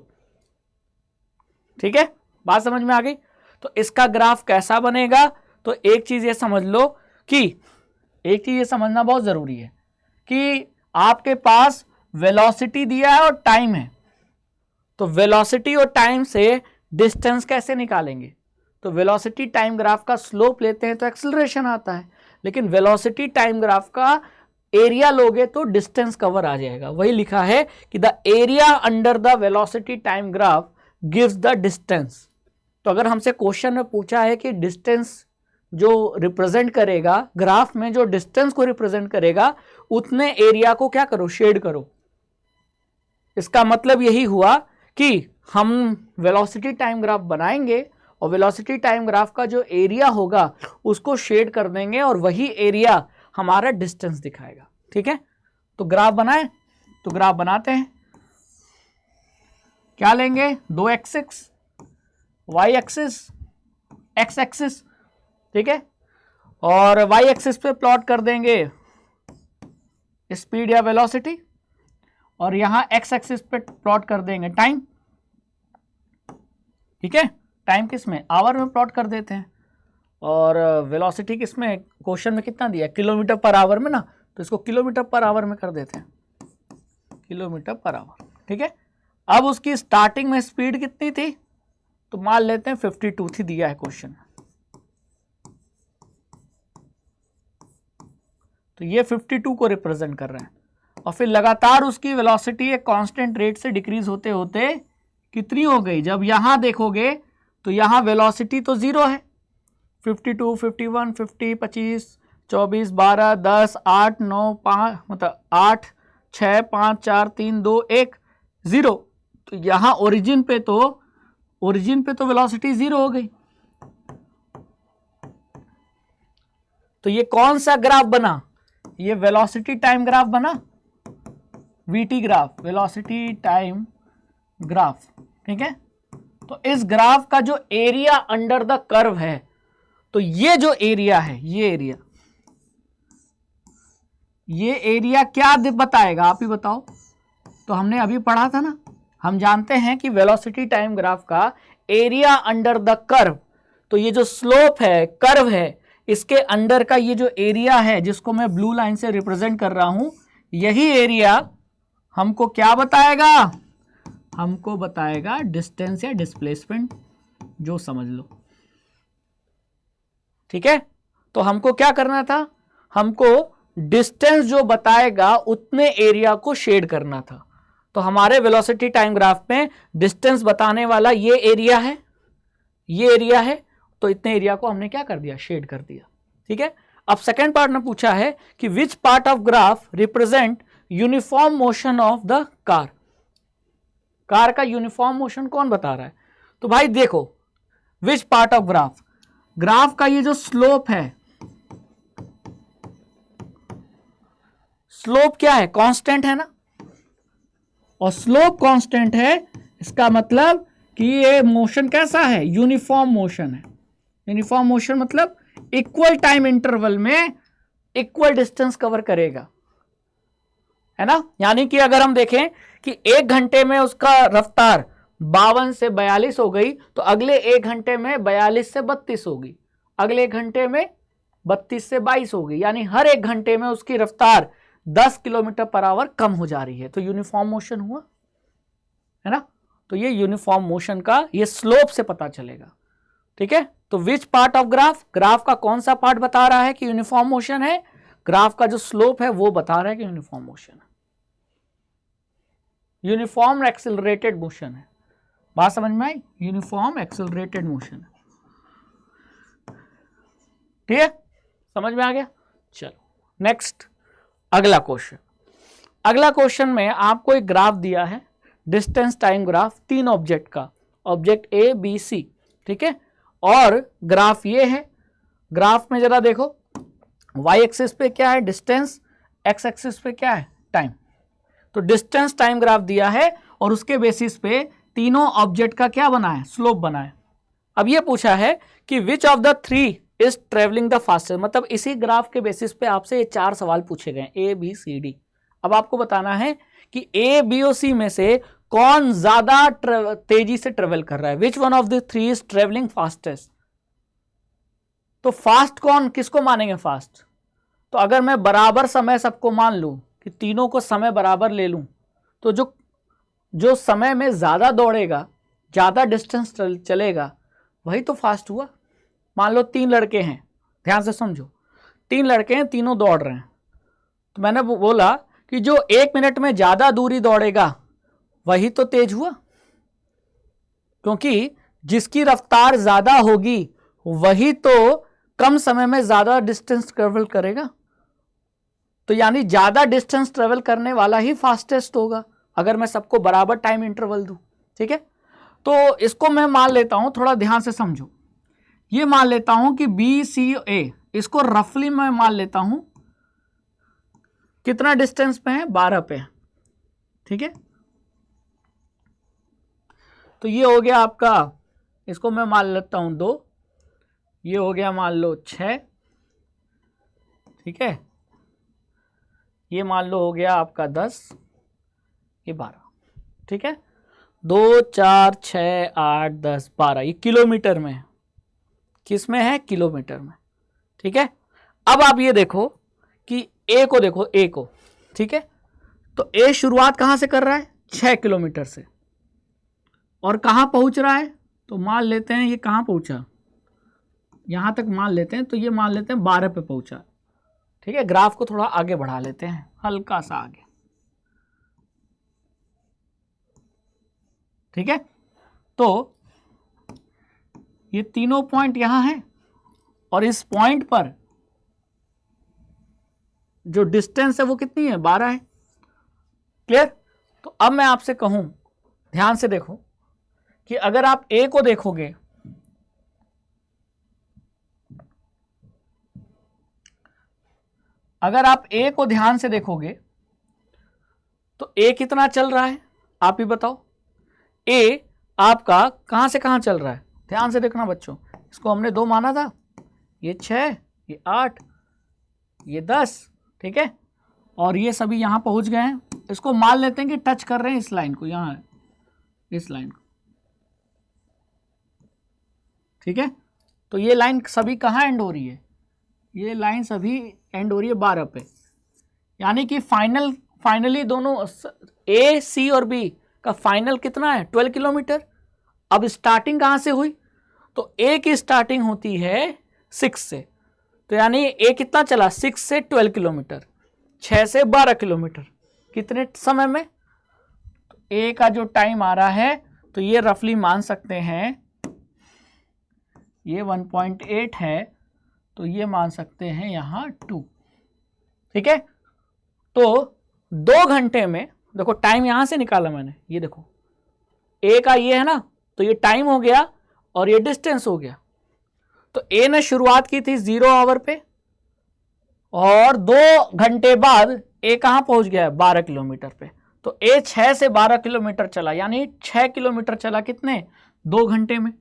ठीक है, बात समझ में आ गई। तो इसका ग्राफ कैसा बनेगा, तो एक चीज ये समझ लो कि, एक चीज ये समझना बहुत जरूरी है कि आपके पास वेलोसिटी दिया है और टाइम है, तो वेलोसिटी और टाइम से डिस्टेंस कैसे निकालेंगे। तो वेलोसिटी टाइम ग्राफ का स्लोप लेते हैं तो एक्सेलरेशन आता है, लेकिन वेलोसिटी टाइम ग्राफ का एरिया लोगे तो डिस्टेंस कवर आ जाएगा। वही लिखा है कि the area under the velocity time graph gives the distance. तो अगर हमसे क्वेश्चन में पूछा है कि डिस्टेंस जो रिप्रेजेंट करेगा ग्राफ में, जो डिस्टेंस को रिप्रेजेंट करेगा, उतने एरिया को क्या करो, शेड करो। इसका मतलब यही हुआ कि हम वेलोसिटी टाइम ग्राफ बनाएंगे और वेलोसिटी टाइम ग्राफ का जो एरिया होगा उसको शेड कर देंगे, और वही एरिया हमारा डिस्टेंस दिखाएगा। ठीक है, तो ग्राफ बनाएं, तो ग्राफ बनाते हैं। क्या लेंगे, 2 axis, Y axis, X axis. ठीक है, और वाई एक्सिस पे प्लॉट कर देंगे स्पीड या वेलोसिटी, और यहां एक्स एक्सिस पे प्लॉट कर देंगे टाइम। ठीक है, टाइम किस में, आवर में प्लॉट कर देते हैं, और वेलोसिटी किस में, क्वेश्चन में कितना दिया, किलोमीटर पर आवर में ना, तो इसको किलोमीटर पर आवर में कर देते हैं, किलोमीटर पर आवर। ठीक है, अब उसकी स्टार्टिंग में स्पीड कितनी थी, तो मान लेते हैं 52 थी, दिया है क्वेश्चन में। तो ये 52 को रिप्रेजेंट कर रहे हैं, और फिर लगातार उसकी वेलोसिटी एक कांस्टेंट रेट से डिक्रीज होते होते कितनी हो गई। जब यहां देखोगे तो यहां वेलोसिटी तो 0 है, 52, 51, 50, 25, 24, 12, 10, 8, 9, 5, मतलब 8, 6, 5, 4, 3, 2, 1, 0। तो यहां ओरिजिन पे तो वेलोसिटी 0 हो गई। तो ये कौन सा ग्राफ बना, ये वेलोसिटी टाइम ग्राफ बना, VT graph, velocity time graph. ठीक है, तो इस ग्राफ का जो एरिया अंडर द कर्व है, तो ये जो एरिया है, ये एरिया क्या बताएगा, आप ही बताओ। तो हमने अभी पढ़ा था ना, हम जानते हैं कि वेलोसिटी टाइम ग्राफ का एरिया अंडर द कर्व, तो ये जो स्लोप है, कर्व है, इसके अंडर का ये जो एरिया है जिसको मैं ब्लू लाइन से रिप्रेजेंट कर रहा हूं, यही एरिया हमको क्या बताएगा, हमको बताएगा डिस्टेंस या डिस्प्लेसमेंट, जो समझ लो। ठीक है, तो हमको क्या करना था, हमको डिस्टेंस जो बताएगा उतने एरिया को शेड करना था। तो हमारे वेलोसिटी टाइम ग्राफ में डिस्टेंस बताने वाला ये एरिया है, ये एरिया है, तो इतने एरिया को हमने क्या कर दिया, शेड कर दिया। ठीक है, अब सेकेंड पार्ट में पूछा है कि which part of graph represent uniform motion of the car. Car का यूनिफॉर्म मोशन कौन बता रहा है, तो भाई देखो which part of graph, graph का ये जो स्लोप है, स्लोप क्या है, कांस्टेंट है ना, और स्लोप कांस्टेंट है, इसका मतलब कि ये मोशन कैसा है, यूनिफॉर्म मोशन है। यूनिफॉर्म मोशन मतलब इक्वल टाइम इंटरवल में इक्वल डिस्टेंस कवर करेगा, है ना। यानी कि अगर हम देखें कि 1 घंटे में उसका रफ्तार 52 से 42 हो गई, तो अगले 1 घंटे में 42 से 32 होगी, अगले 1 घंटे में 32 से 22 होगी, यानी हर 1 घंटे में उसकी रफ्तार 10 किलोमीटर पर आवर कम हो जा रही है, तो यूनिफॉर्म मोशन हुआ, है ना। तो ये यूनिफॉर्म मोशन का ये स्लोप से पता चलेगा। ठीक है, तो which part of graph, graph का कौन सा पार्ट बता रहा है कि यूनिफॉर्म मोशन है, ग्राफ का जो स्लोप है वो बता रहा है कि यूनिफॉर्म मोशन है, यूनिफॉर्म एक्सेलरेटेड मोशन है। बात समझ में आई, यूनिफॉर्म एक्सेलरेटेड मोशन है। ठीक है, समझ में आ गया। चलो नेक्स्ट, अगला क्वेश्चन। अगला क्वेश्चन में आपको एक ग्राफ दिया है, डिस्टेंस टाइम ग्राफ 3 ऑब्जेक्ट का, ऑब्जेक्ट ए बी सी। ठीक है, और ग्राफ ये है, ग्राफ में जरा देखो, वाई एक्सिस पे क्या है डिस्टेंस, एक्स एक्सिस पे क्या है टाइम। तो डिस्टेंस टाइम ग्राफ दिया है और उसके बेसिस पे तीनों ऑब्जेक्ट का क्या बना है, स्लोप बना है। अब ये पूछा है कि विच of the 3 is travelling the fastest, मतलब इसी ग्राफ के बेसिस पे आपसे ये 4 सवाल पूछे गए, ए बी सी डी। अब आपको बताना है कि ए बी और सी में से कौन ज्यादा तेजी से ट्रेवल कर रहा है, which one of the 3 is travelling fastest. तो फास्ट कौन, किसको मानेंगे फास्ट, तो अगर मैं बराबर समय सबको मान लूं कि तीनों को समय बराबर ले लूं, तो जो समय में ज्यादा दौड़ेगा, ज्यादा डिस्टेंस चलेगा, वही तो फास्ट हुआ। मान लो 3 लड़के हैं, ध्यान से समझो, 3 लड़के हैं, तीनों दौड़ रहे हैं, तो मैंने बोला कि जो 1 मिनट में ज्यादा दूरी दौड़ेगा वही तो तेज हुआ, क्योंकि जिसकी रफ्तार ज्यादा होगी वही तो कम समय में ज्यादा डिस्टेंस ट्रेवल करेगा। तो यानी ज्यादा डिस्टेंस ट्रेवल करने वाला ही फास्टेस्ट होगा, अगर मैं सबको बराबर टाइम इंटरवल दूं। ठीक है, तो इसको मैं मान लेता हूं, थोड़ा ध्यान से समझो, ये मान लेता हूं कि बी सी ए, इसको रफली मैं मान लेता हूं कितना डिस्टेंस पे है, 12 पे है। ठीक है, तो ये हो गया आपका, इसको मैं मान लेता हूं 2, ये हो गया मान लो 6। ठीक है, ये मान लो हो गया आपका 10, ये 12। ठीक है, 2 4 6 8 10 12, ये किलोमीटर में है, किस में है, किलोमीटर में। ठीक है, अब आप ये देखो कि ए को देखो, ए को, ठीक है, तो ए शुरुआत कहां से कर रहा है, 6 किलोमीटर से, और कहां पहुंच रहा है, तो मान लेते हैं ये कहां पहुंचा, यहां तक मान लेते हैं, तो ये मान लेते हैं 12 पे पहुंचा। ठीक है, ग्राफ को थोड़ा आगे बढ़ा लेते हैं, हल्का सा आगे। ठीक है, तो ये तीनों पॉइंट यहां हैं, और इस पॉइंट पर जो डिस्टेंस है वो कितनी है, 12 है। क्लियर। तो अब मैं आपसे कहूं, ध्यान से देखो कि अगर आप ए को देखोगे, अगर आप ए को ध्यान से देखोगे तो ए कितना चल रहा है, आप ही बताओ। ए आपका कहां से कहां चल रहा है, ध्यान से देखना बच्चों, इसको हमने 2 माना था, ये 6, ये 8, ये 10। ठीक है, और ये सभी यहां पहुंच गए हैं, इसको मान लेते हैं कि टच कर रहे हैं इस लाइन को, यहां इस लाइन को। ठीक है, तो ये लाइन सभी कहां एंड हो रही है, ये लाइन सभी एंड हो रही है 12 पे, यानी कि फाइनली दोनों ए सी और बी का फाइनल कितना है 12 किलोमीटर। अब स्टार्टिंग कहां से हुई, तो ए की स्टार्टिंग होती है 6 से, तो यानी ए कितना चला 6 से 12 किलोमीटर, 6 से 12 किलोमीटर, कितने समय में। तो ए का जो टाइम आ रहा है तो ये रफली मान सकते हैं, ये 1.8 है तो ये मान सकते हैं यहां 2। ठीक है, तो 2 घंटे में, देखो टाइम यहां से निकाला मैंने, ये देखो ए का ये है ना, तो ये टाइम हो गया और ये डिस्टेंस हो गया। तो ए ने शुरुआत की थी 0 आवर पे और 2 घंटे बाद ए कहां पहुंच गया 12 किलोमीटर पे। तो ए 6 से 12 किलोमीटर चला, यानी 6 किलोमीटर चला कितने 2 घंटे में।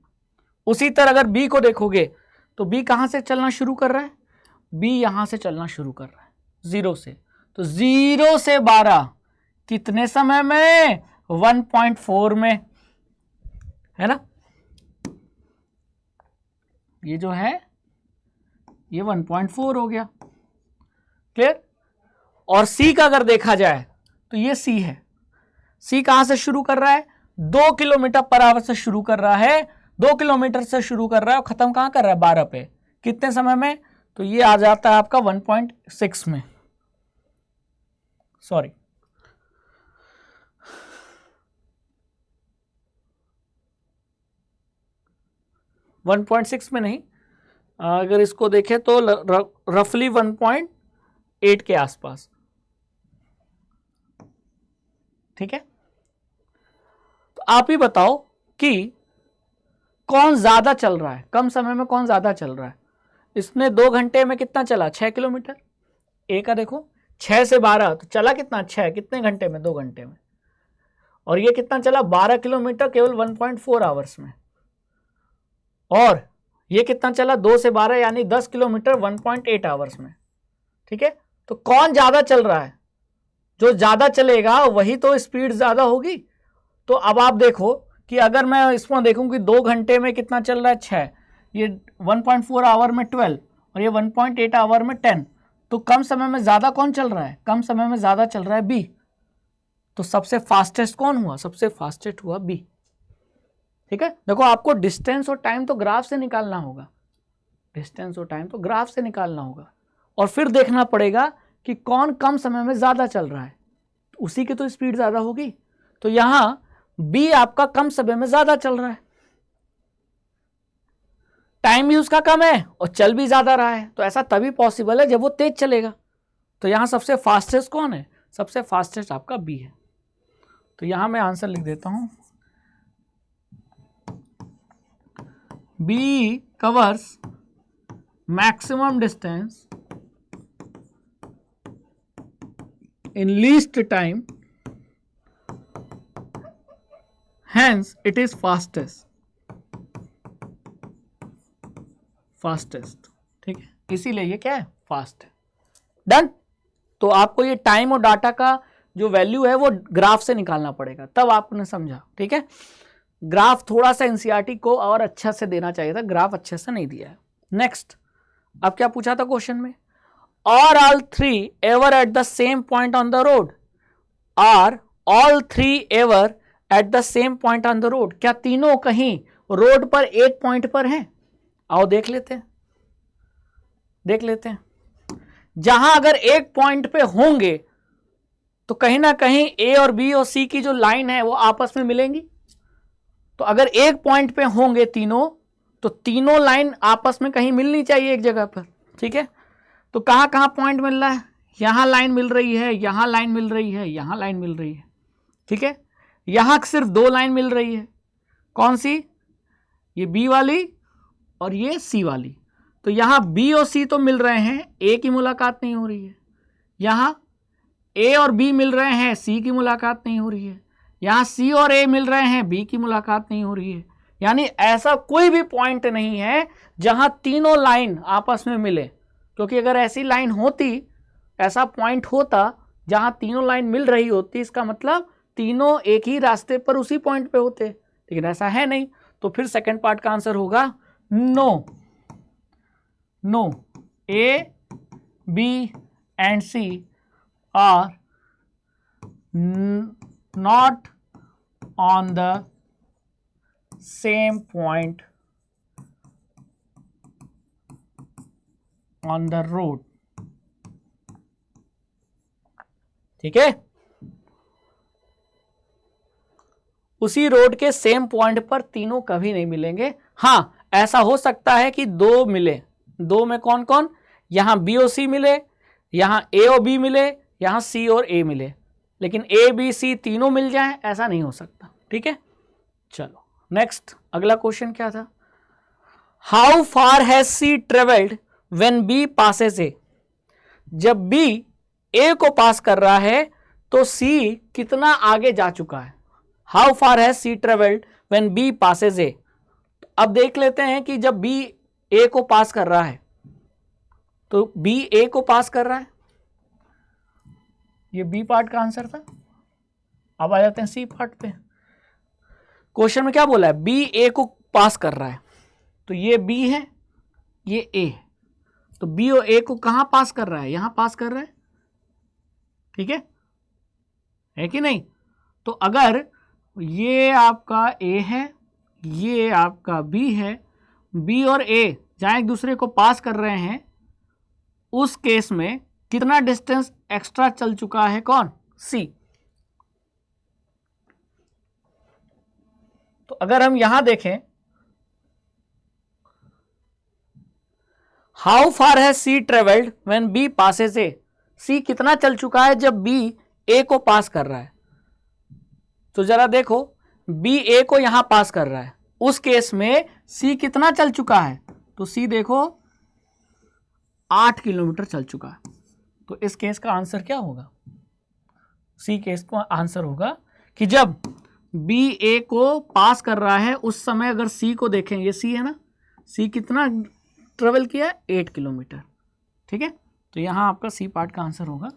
उसी तरह अगर बी को देखोगे तो बी कहां से चलना शुरू कर रहा है, बी यहां से चलना शुरू कर रहा है 0 से, तो 0 से 12 कितने समय में 1.4 में, है ना। ये जो है ये 1.4 हो गया, क्लियर। और सी का अगर देखा जाए तो ये सी है, सी कहां से शुरू कर रहा है 2 किलोमीटर पर आवर से शुरू कर रहा है, 2 किलोमीटर से शुरू कर रहा है और खत्म कहां कर रहा है 12 पे, कितने समय में, तो ये आ जाता है आपका 1.6 में, सॉरी 1.6 में नहीं, अगर इसको देखें तो रफली 1.8 के आसपास। ठीक है, तो आप ही बताओ कि कौन ज्यादा चल रहा है, कम समय में कौन ज्यादा चल रहा है। इसने 2 घंटे में कितना चला 6 किलोमीटर, ए का देखो 6 से 12 तो चला कितना 6, कितने घंटे में 2 घंटे में, और ये कितना चला 12 किलोमीटर केवल 1.4 आवर्स में, और ये कितना चला 2 से 12 यानी 10 किलोमीटर 1.8 आवर्स में। ठीक है, तो कौन ज्यादा चल रहा है, जो ज्यादा चलेगा वही तो स्पीड ज्यादा होगी। तो अब आप देखो कि अगर मैं इसमें देखूं कि 2 घंटे में कितना चल रहा है 6, ये 1.4 आवर में 12 और ये 1.8 आवर में 10, तो कम समय में ज्यादा कौन चल रहा है, कम समय में ज्यादा चल रहा है बी। तो सबसे फास्टेस्ट कौन हुआ, सबसे फास्टेस्ट हुआ बी। ठीक है, देखो आपको डिस्टेंस और टाइम तो ग्राफ से निकालना होगा, डिस्टेंस और टाइम तो ग्राफ से निकालना होगा, और फिर देखना पड़ेगा कि कौन कम समय में ज्यादा चल रहा है, उसी की तो स्पीड ज्यादा होगी। तो यहां बी आपका कम समय में ज्यादा चल रहा है, टाइम भी उसका कम है और चल भी ज्यादा रहा है, तो ऐसा तभी पॉसिबल है जब वो तेज चलेगा। तो यहां सबसे फास्टेस्ट कौन है, सबसे फास्टेस्ट आपका बी है। तो यहां मैं आंसर लिख देता हूं, B covers maximum distance in least time, hence it is fastest। ठीक है, इसीलिए ये क्या है फास्ट है। डन। तो आपको ये टाइम और डाटा का जो वैल्यू है वो ग्राफ से निकालना पड़ेगा, तब आपने समझा। ठीक है, ग्राफ थोड़ा सा एनसीईआरटी को और अच्छा से देना चाहिए था, ग्राफ अच्छे से नहीं दिया है। नेक्स्ट, अब क्या पूछा था क्वेश्चन में, Are all three ever at the same point on the road? Are all three ever at the same point on the road? क्या तीनों कहीं रोड पर एक पॉइंट पर हैं? आओ देख लेते हैं, देख लेते हैं। जहां अगर एक पॉइंट पे होंगे तो कहीं ना कहीं ए और बी और सी की जो लाइन है वो आपस में मिलेंगी। तो अगर एक पॉइंट पे होंगे तीनों, तो तीनों लाइन आपस में कहीं मिलनी चाहिए एक जगह पर। ठीक है, तो कहां कहां पॉइंट मिल रहा है, यहां लाइन मिल रही है, यहां लाइन मिल रही है, यहां लाइन मिल रही है। ठीक है, यहां सिर्फ 2 लाइन मिल रही है, कौन सी, ये बी वाली और ये सी वाली। तो यहां बी और सी तो मिल रहे हैं, ए की मुलाकात नहीं हो रही है। यहां ए और बी मिल रहे हैं, सी की मुलाकात नहीं हो रही है। यहां सी और ए मिल रहे हैं, बी की मुलाकात नहीं हो रही है। यानी ऐसा कोई भी पॉइंट नहीं है जहां तीनों लाइन आपस में मिले, क्योंकि अगर ऐसी लाइन होती, ऐसा पॉइंट होता जहां तीनों लाइन मिल रही होती, इसका मतलब तीनों एक ही रास्ते पर उसी पॉइंट पे होते, लेकिन ऐसा है नहीं। तो फिर सेकंड पार्ट का आंसर होगा no, no, A B and C are not on the same point on the road. ठीक है, उसी रोड के सेम पॉइंट पर तीनों कभी नहीं मिलेंगे। हाँ, ऐसा हो सकता है कि दो मिले, दो में कौन कौन, यहां बी और सी मिले, यहां ए और बी मिले, यहां सी और ए मिले, लेकिन ए बी सी तीनों मिल जाएं, ऐसा नहीं हो सकता। ठीक है, चलो नेक्स्ट, अगला क्वेश्चन क्या था, how far has C travelled when B passes A. जब बी ए को पास कर रहा है तो सी कितना आगे जा चुका है। How far has C travelled when B passes A. अब देख लेते हैं कि जब बी ए को पास कर रहा है तो बी ए को पास कर रहा है, ये बी पार्ट का आंसर था। अब आ जाते हैं सी पार्ट पे। क्वेश्चन में क्या बोला है, बी ए को पास कर रहा है, तो ये बी है, ये ए है, तो बी और ए को कहां पास कर रहा है, यहां पास कर रहा है। ठीक है कि नहीं। तो अगर ये आपका ए है, ये आपका बी है, बी और ए जहां एक दूसरे को पास कर रहे हैं, उस केस में कितना डिस्टेंस एक्स्ट्रा चल चुका है, कौन, सी। तो अगर हम यहां देखें, how far has C travelled when B passes A. C कितना चल चुका है जब बी ए को पास कर रहा है। तो जरा देखो, बी ए को यहां पास कर रहा है, उस केस में सी कितना चल चुका है, तो सी देखो 8 किलोमीटर चल चुका है। तो इस केस का आंसर क्या होगा, सी केस का आंसर होगा कि जब बी ए को पास कर रहा है उस समय अगर सी को देखें, ये सी है ना, सी कितना ट्रेवल किया है, 8 किलोमीटर। ठीक है, तो यहां आपका सी पार्ट का आंसर होगा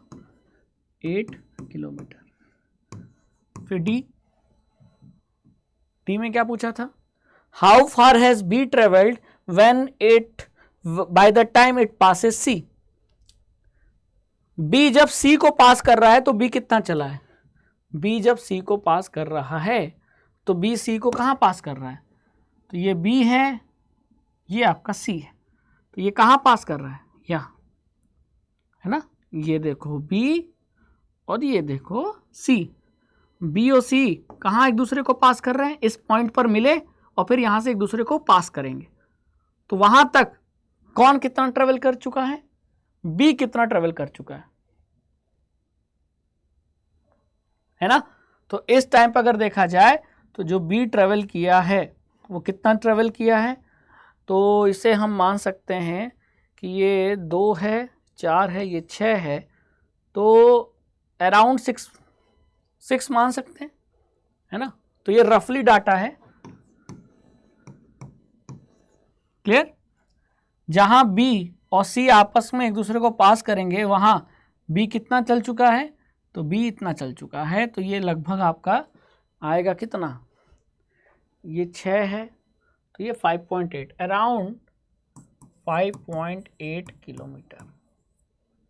8 किलोमीटर। फिर डी में क्या पूछा था, how far has B travelled when it by the time it passes C. B जब सी को पास कर रहा है तो बी कितना चला है, बी जब सी को पास कर रहा है तो बी सी को कहां पास कर रहा है, तो ये बी है, ये आपका सी है, तो ये कहां पास कर रहा है, यहां है ना। ये देखो बी और ये देखो सी, बी और सी कहां एक दूसरे को पास कर रहे हैं, इस पॉइंट पर मिले और फिर यहां से एक दूसरे को पास करेंगे। तो वहां तक कौन कितना ट्रेवल कर चुका है, बी कितना ट्रेवल कर चुका है ना। तो इस टाइम पर अगर देखा जाए तो जो बी ट्रेवल किया है वो कितना ट्रेवल किया है, तो इसे हम मान सकते हैं कि ये 2 है, 4 है, ये 6 है, तो अराउंड 6 मान सकते हैं, है ना। तो ये रफली डाटा है, क्लियर। जहां बी और सी आपस में एक दूसरे को पास करेंगे वहां बी कितना चल चुका है, तो बी इतना चल चुका है, तो ये लगभग आपका आएगा कितना, ये 6 है, तो ये 5.8, अराउंड 5.8 किलोमीटर।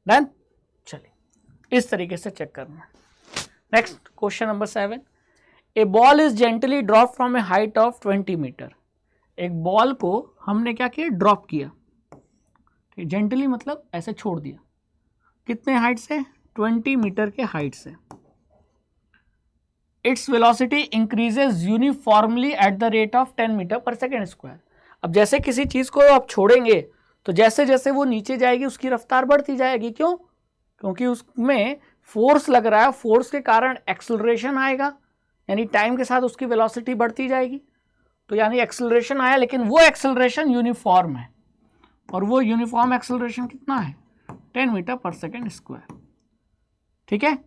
डन, चलिए इस तरीके से चेक करना है। Next question number 7, a ball is gently drop from a height of 20 metre. एक बॉल को हमने क्या किया, ड्रॉप किया, जेंटली मतलब ऐसे छोड़ दिया, कितने हाइट से, 20 मीटर के हाइट से। Its velocity increases uniformly at the rate of 10 metre पर सेकेंड स्क्वायर। अब जैसे किसी चीज को आप छोड़ेंगे तो जैसे जैसे वो नीचे जाएगी उसकी रफ्तार बढ़ती जाएगी, क्यों, क्योंकि उसमें फोर्स लग रहा है, फोर्स के कारण एक्सेलरेशन आएगा, यानी टाइम के साथ उसकी वेलोसिटी बढ़ती जाएगी। तो यानी एक्सेलरेशन आया, लेकिन वो एक्सेलरेशन यूनिफॉर्म है, और वो यूनिफॉर्म एक्सेलरेशन कितना है, 10 मीटर पर सेकेंड स्क्वायर। ठीक है,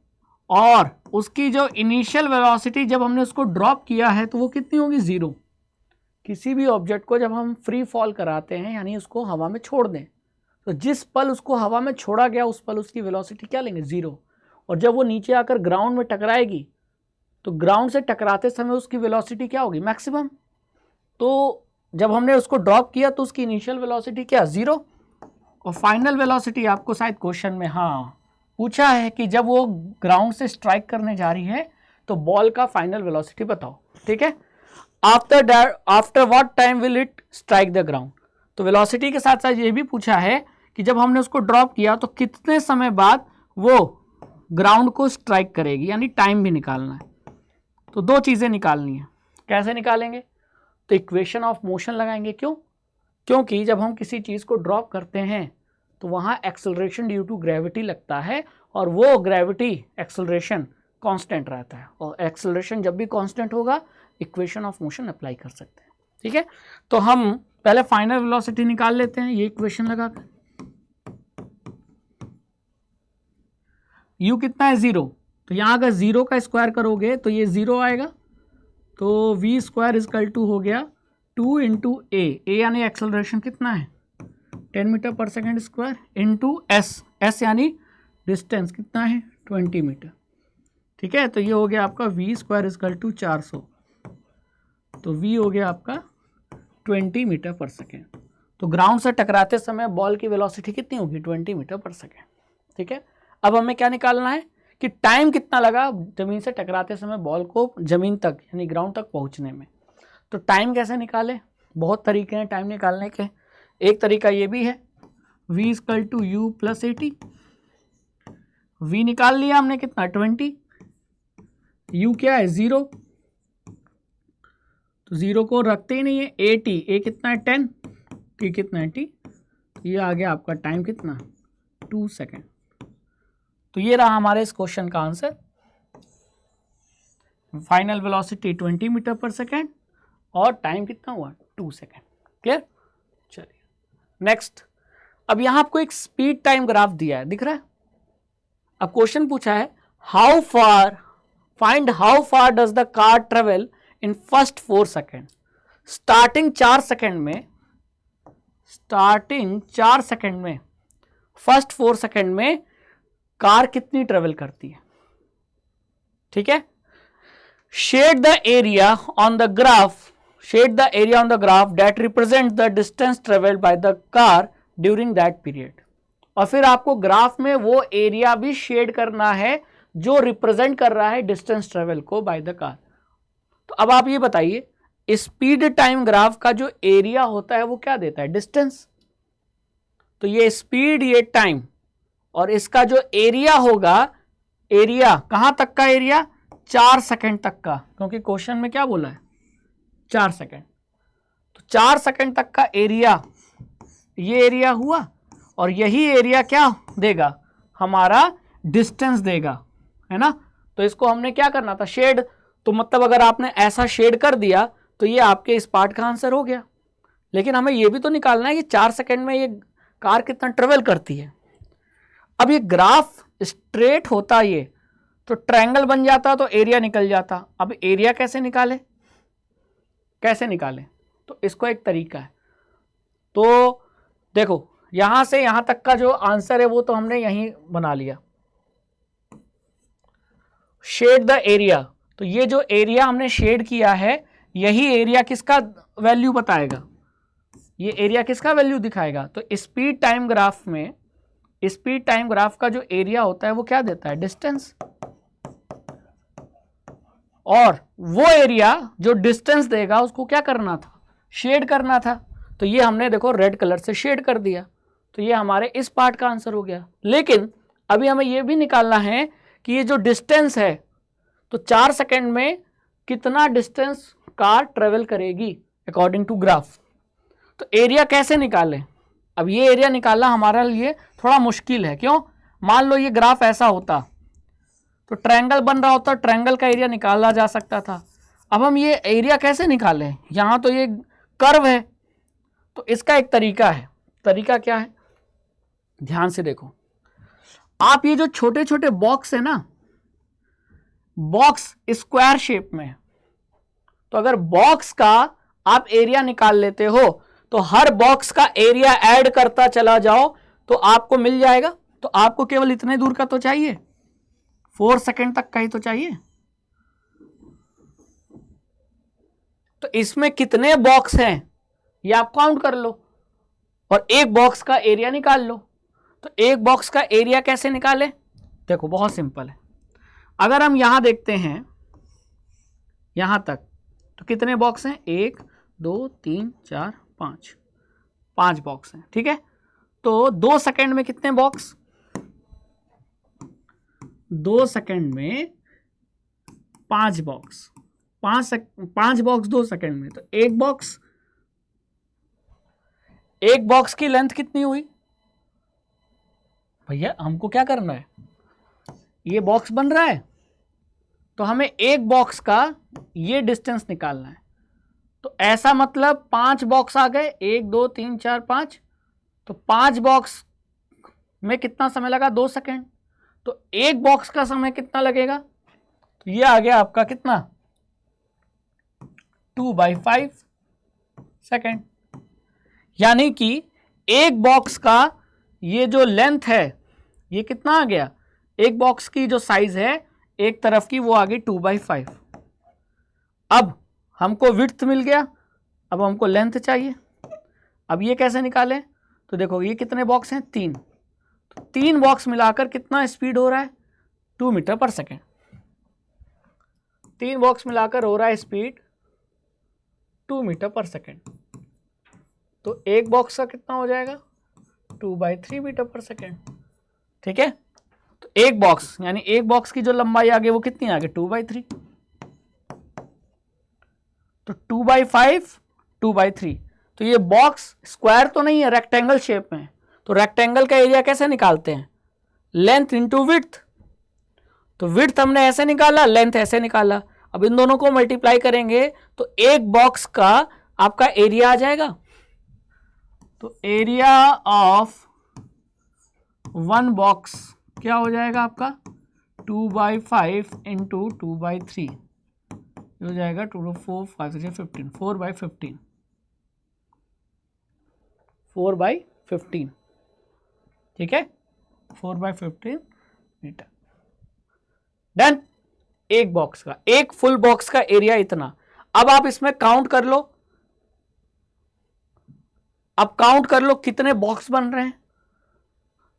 और उसकी जो इनिशियल वेलोसिटी जब हमने उसको ड्रॉप किया है तो वो कितनी होगी, 0। किसी भी ऑब्जेक्ट को जब हम फ्री फॉल कराते हैं, यानी उसको हवा में छोड़ दें, तो जिस पल उसको हवा में छोड़ा गया उस पल उसकी वेलोसिटी क्या लेंगे, 0। और जब वो नीचे आकर ग्राउंड में टकराएगी तो ग्राउंड से टकराते समय उसकी वेलोसिटी क्या होगी, मैक्सिमम। तो जब हमने उसको ड्रॉप किया तो उसकी इनिशियल वेलोसिटी क्या, 0, और फाइनल वेलोसिटी आपको शायद क्वेश्चन में हाँ पूछा है कि जब वो ग्राउंड से स्ट्राइक करने जा रही है तो बॉल का फाइनल वेलोसिटी बताओ, ठीक है। After what time will it strike the ground, तो वेलोसिटी के साथ साथ ये भी पूछा है कि जब हमने उसको ड्रॉप किया तो कितने समय बाद वो ग्राउंड को स्ट्राइक करेगी, यानी टाइम भी निकालना है। तो दो चीजें निकालनी है, कैसे निकालेंगे, तो इक्वेशन ऑफ मोशन लगाएंगे। क्यों? क्योंकि जब हम किसी चीज को ड्रॉप करते हैं तो वहां एक्सेलरेशन ड्यू टू ग्रेविटी लगता है, और वो ग्रेविटी एक्सेलरेशन कांस्टेंट रहता है, और एक्सेलरेशन जब भी कांस्टेंट होगा इक्वेशन ऑफ मोशन अप्लाई कर सकते हैं, ठीक है। तो हम पहले फाइनल वेलोसिटी निकाल लेते हैं, ये इक्वेशन लगाकर। u कितना है 0, तो यहां अगर 0 का स्क्वायर करोगे तो ये 0 आएगा, तो v स्क्वायर इजकल टू हो गया 2 इंटू ए यानी एक्सेलरेशन कितना है 10 मीटर पर सेकेंड स्क्वायर, इंटू s यानी डिस्टेंस कितना है 20 मीटर, ठीक है। तो ये हो गया आपका v स्क्वायर इजकल टू 400, तो v हो गया आपका 20 मीटर पर सेकेंड। तो ग्राउंड से टकराते समय बॉल की वेलोसिटी कितनी होगी 20 मीटर पर सेकेंड, ठीक है। अब हमें क्या निकालना है कि टाइम कितना लगा जमीन से टकराते समय बॉल को जमीन तक यानी ग्राउंड तक पहुंचने में। तो टाइम कैसे निकाले, बहुत तरीके हैं टाइम निकालने के। एक तरीका ये भी है v equal to u plus 80, v निकाल लिया हमने कितना 20, u क्या है 0, तो 0 को रखते ही नहीं है, a कितना है 10, t कितना है t, ये आ गया आपका टाइम कितना 2 सेकेंड। तो ये रहा हमारे इस क्वेश्चन का आंसर, फाइनल वेलोसिटी 20 मीटर पर सेकेंड और टाइम कितना हुआ 2 सेकेंड। क्लियर? चलिए नेक्स्ट। अब यहां आपको एक स्पीड टाइम ग्राफ दिया है, दिख रहा है। अब क्वेश्चन पूछा है find how far does the car travel in first 4 second. Starting 4 second में फर्स्ट 4 सेकेंड में कार कितनी ट्रेवल करती है, ठीक है। Shade the area on the graph that represent the distance travelled by the car during that period. और फिर आपको ग्राफ में वो एरिया भी शेड करना है जो रिप्रेजेंट कर रहा है डिस्टेंस ट्रेवल को बाय द कार। तो अब आप ये बताइए स्पीड टाइम ग्राफ का जो एरिया होता है वो क्या देता है, डिस्टेंस। तो ये स्पीड, ये टाइम, और इसका जो एरिया होगा, एरिया कहां तक का एरिया 4 सेकेंड तक का, क्योंकि क्वेश्चन में क्या बोला है 4 सेकेंड। तो 4 सेकेंड तक का एरिया, ये एरिया हुआ, और यही एरिया क्या देगा हमारा डिस्टेंस देगा, है ना। तो इसको हमने क्या करना था शेड, तो मतलब अगर आपने ऐसा शेड कर दिया तो ये आपके इस पार्ट का आंसर हो गया। लेकिन हमें ये भी तो निकालना है कि 4 सेकेंड में ये कार कितना ट्रेवल करती है। अब ये ग्राफ स्ट्रेट होता ये तो ट्रायंगल बन जाता तो एरिया निकल जाता। अब एरिया कैसे निकाले, तो इसको एक तरीका है। तो देखो यहां से यहां तक का जो आंसर है वो तो हमने यहीं बना लिया, शेड द एरिया। तो ये जो एरिया हमने शेड किया है यही एरिया किसका वैल्यू बताएगा, ये एरिया किसका वैल्यू दिखाएगा। तो स्पीड टाइम ग्राफ का जो एरिया होता है वो क्या देता है, डिस्टेंस। और वो एरिया जो डिस्टेंस देगा उसको क्या करना था, शेड करना था। तो ये हमने देखो रेड कलर से शेड कर दिया, तो ये हमारे इस पार्ट का आंसर हो गया। लेकिन अभी हमें ये भी निकालना है कि ये जो डिस्टेंस है तो 4 सेकेंड में कितना डिस्टेंस कार ट्रेवल करेगी अकॉर्डिंग टू ग्राफ। तो एरिया कैसे निकालें, अब ये एरिया निकालना हमारे लिए थोड़ा मुश्किल है। क्यों, मान लो ये ग्राफ ऐसा होता तो ट्रायंगल बन रहा होता, ट्रायंगल का एरिया निकाला जा सकता था। अब हम ये एरिया कैसे निकालें, यहाँ तो ये कर्व है। तो इसका एक तरीका है, तरीका क्या है, ध्यान से देखो। आप ये जो छोटे छोटे बॉक्स है ना, बॉक्स स्क्वायर शेप में, तो अगर बॉक्स का आप एरिया निकाल लेते हो तो हर बॉक्स का एरिया ऐड करता चला जाओ तो आपको मिल जाएगा। तो आपको केवल इतने दूर का तो चाहिए, 4 सेकेंड तक का ही तो चाहिए। तो इसमें कितने बॉक्स हैं ये आप काउंट कर लो और एक बॉक्स का एरिया निकाल लो। तो एक बॉक्स का एरिया कैसे निकालें, देखो बहुत सिंपल है। अगर हम यहां देखते हैं यहाँ तक, तो कितने बॉक्स हैं? 1 2 3 4 5, 5 बॉक्स हैं। ठीक है, तो 2 सेकंड में कितने बॉक्स? 2 सेकंड में 5 बॉक्स, 5 बॉक्स 2 सेकंड में, तो एक बॉक्स की लेंथ कितनी हुई भैया? हमको क्या करना है, ये बॉक्स बन रहा है तो हमें एक बॉक्स का ये डिस्टेंस निकालना है। तो ऐसा मतलब 5 बॉक्स आ गए, 1 2 3 4 5, तो 5 बॉक्स में कितना समय लगा? 2 सेकंड। तो एक बॉक्स का समय कितना लगेगा? तो ये आ गया आपका कितना? 2/5 सेकंड। यानी कि एक बॉक्स का ये जो लेंथ है ये कितना आ गया? एक बॉक्स की जो साइज है एक तरफ की वो आ गई 2/5। अब हमको विड्थ मिल गया, अब हमको लेंथ चाहिए। अब ये कैसे निकालें? तो देखो ये कितने बॉक्स हैं? 3। तो 3 बॉक्स मिलाकर कितना स्पीड हो रहा है? 2 मीटर पर सेकेंड। 3 बॉक्स मिलाकर हो रहा है स्पीड 2 मीटर पर सेकेंड। तो एक बॉक्स का कितना हो जाएगा? 2/3 मीटर पर सेकेंड। ठीक है, तो एक बॉक्स यानी एक बॉक्स की जो लंबाई आ गई वो कितनी आ गई? 2/3। तो 2/5 2/3, तो ये बॉक्स स्क्वायर तो नहीं है, रेक्टेंगल शेप में। तो रेक्टेंगल का एरिया कैसे निकालते हैं? Length into width. तो विड्थ हमने ऐसे निकाला, लेंथ ऐसे निकाला। अब इन दोनों को मल्टीप्लाई करेंगे तो एक बॉक्स का आपका एरिया आ जाएगा। तो एरिया ऑफ 1 बॉक्स क्या हो जाएगा आपका? 2/5 इंटू 2/3 हो जाएगा 2 4 5 6 15, 4/15, 4/15। ठीक है, 4/15 मीटर। डन। एक बॉक्स का, एक फुल बॉक्स का एरिया इतना। अब आप इसमें काउंट कर लो, अब काउंट कर लो कितने बॉक्स बन रहे हैं।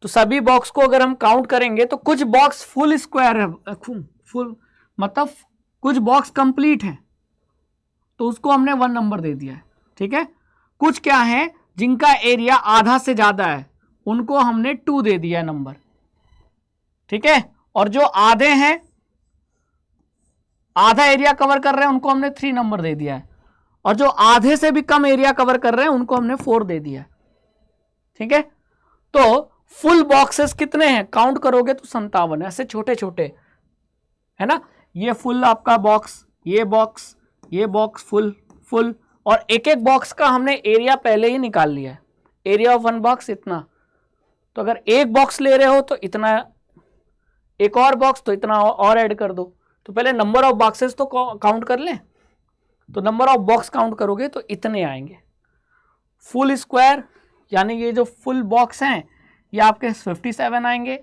तो सभी बॉक्स को अगर हम काउंट करेंगे तो कुछ बॉक्स फुल स्क्वायर है, फुल मतलब कुछ बॉक्स कंप्लीट है तो उसको हमने 1 नंबर दे दिया है। ठीक है, कुछ क्या है जिनका एरिया आधा से ज्यादा है उनको हमने 2 दे दिया नंबर। ठीक है, और जो आधे हैं, आधा एरिया कवर कर रहे हैं, उनको हमने 3 नंबर दे दिया है, और जो आधे से भी कम एरिया कवर कर रहे हैं उनको हमने 4 दे दिया है। ठीक है, तो फुल बॉक्सेस कितने हैं? काउंट करोगे तो 57, ऐसे छोटे छोटे है ना। ये फुल आपका बॉक्स, ये बॉक्स, ये बॉक्स फुल फुल, और एक एक बॉक्स का हमने एरिया पहले ही निकाल लिया है। एरिया ऑफ 1 बॉक्स इतना। तो अगर एक बॉक्स ले रहे हो तो इतना, एक और बॉक्स तो इतना और ऐड कर दो। तो पहले नंबर ऑफ बॉक्सेस तो काउंट कर लें। तो नंबर ऑफ बॉक्स काउंट करोगे तो इतने आएंगे। फुल स्क्वायर यानी ये जो फुल बॉक्स हैं ये आपके 57 आएंगे,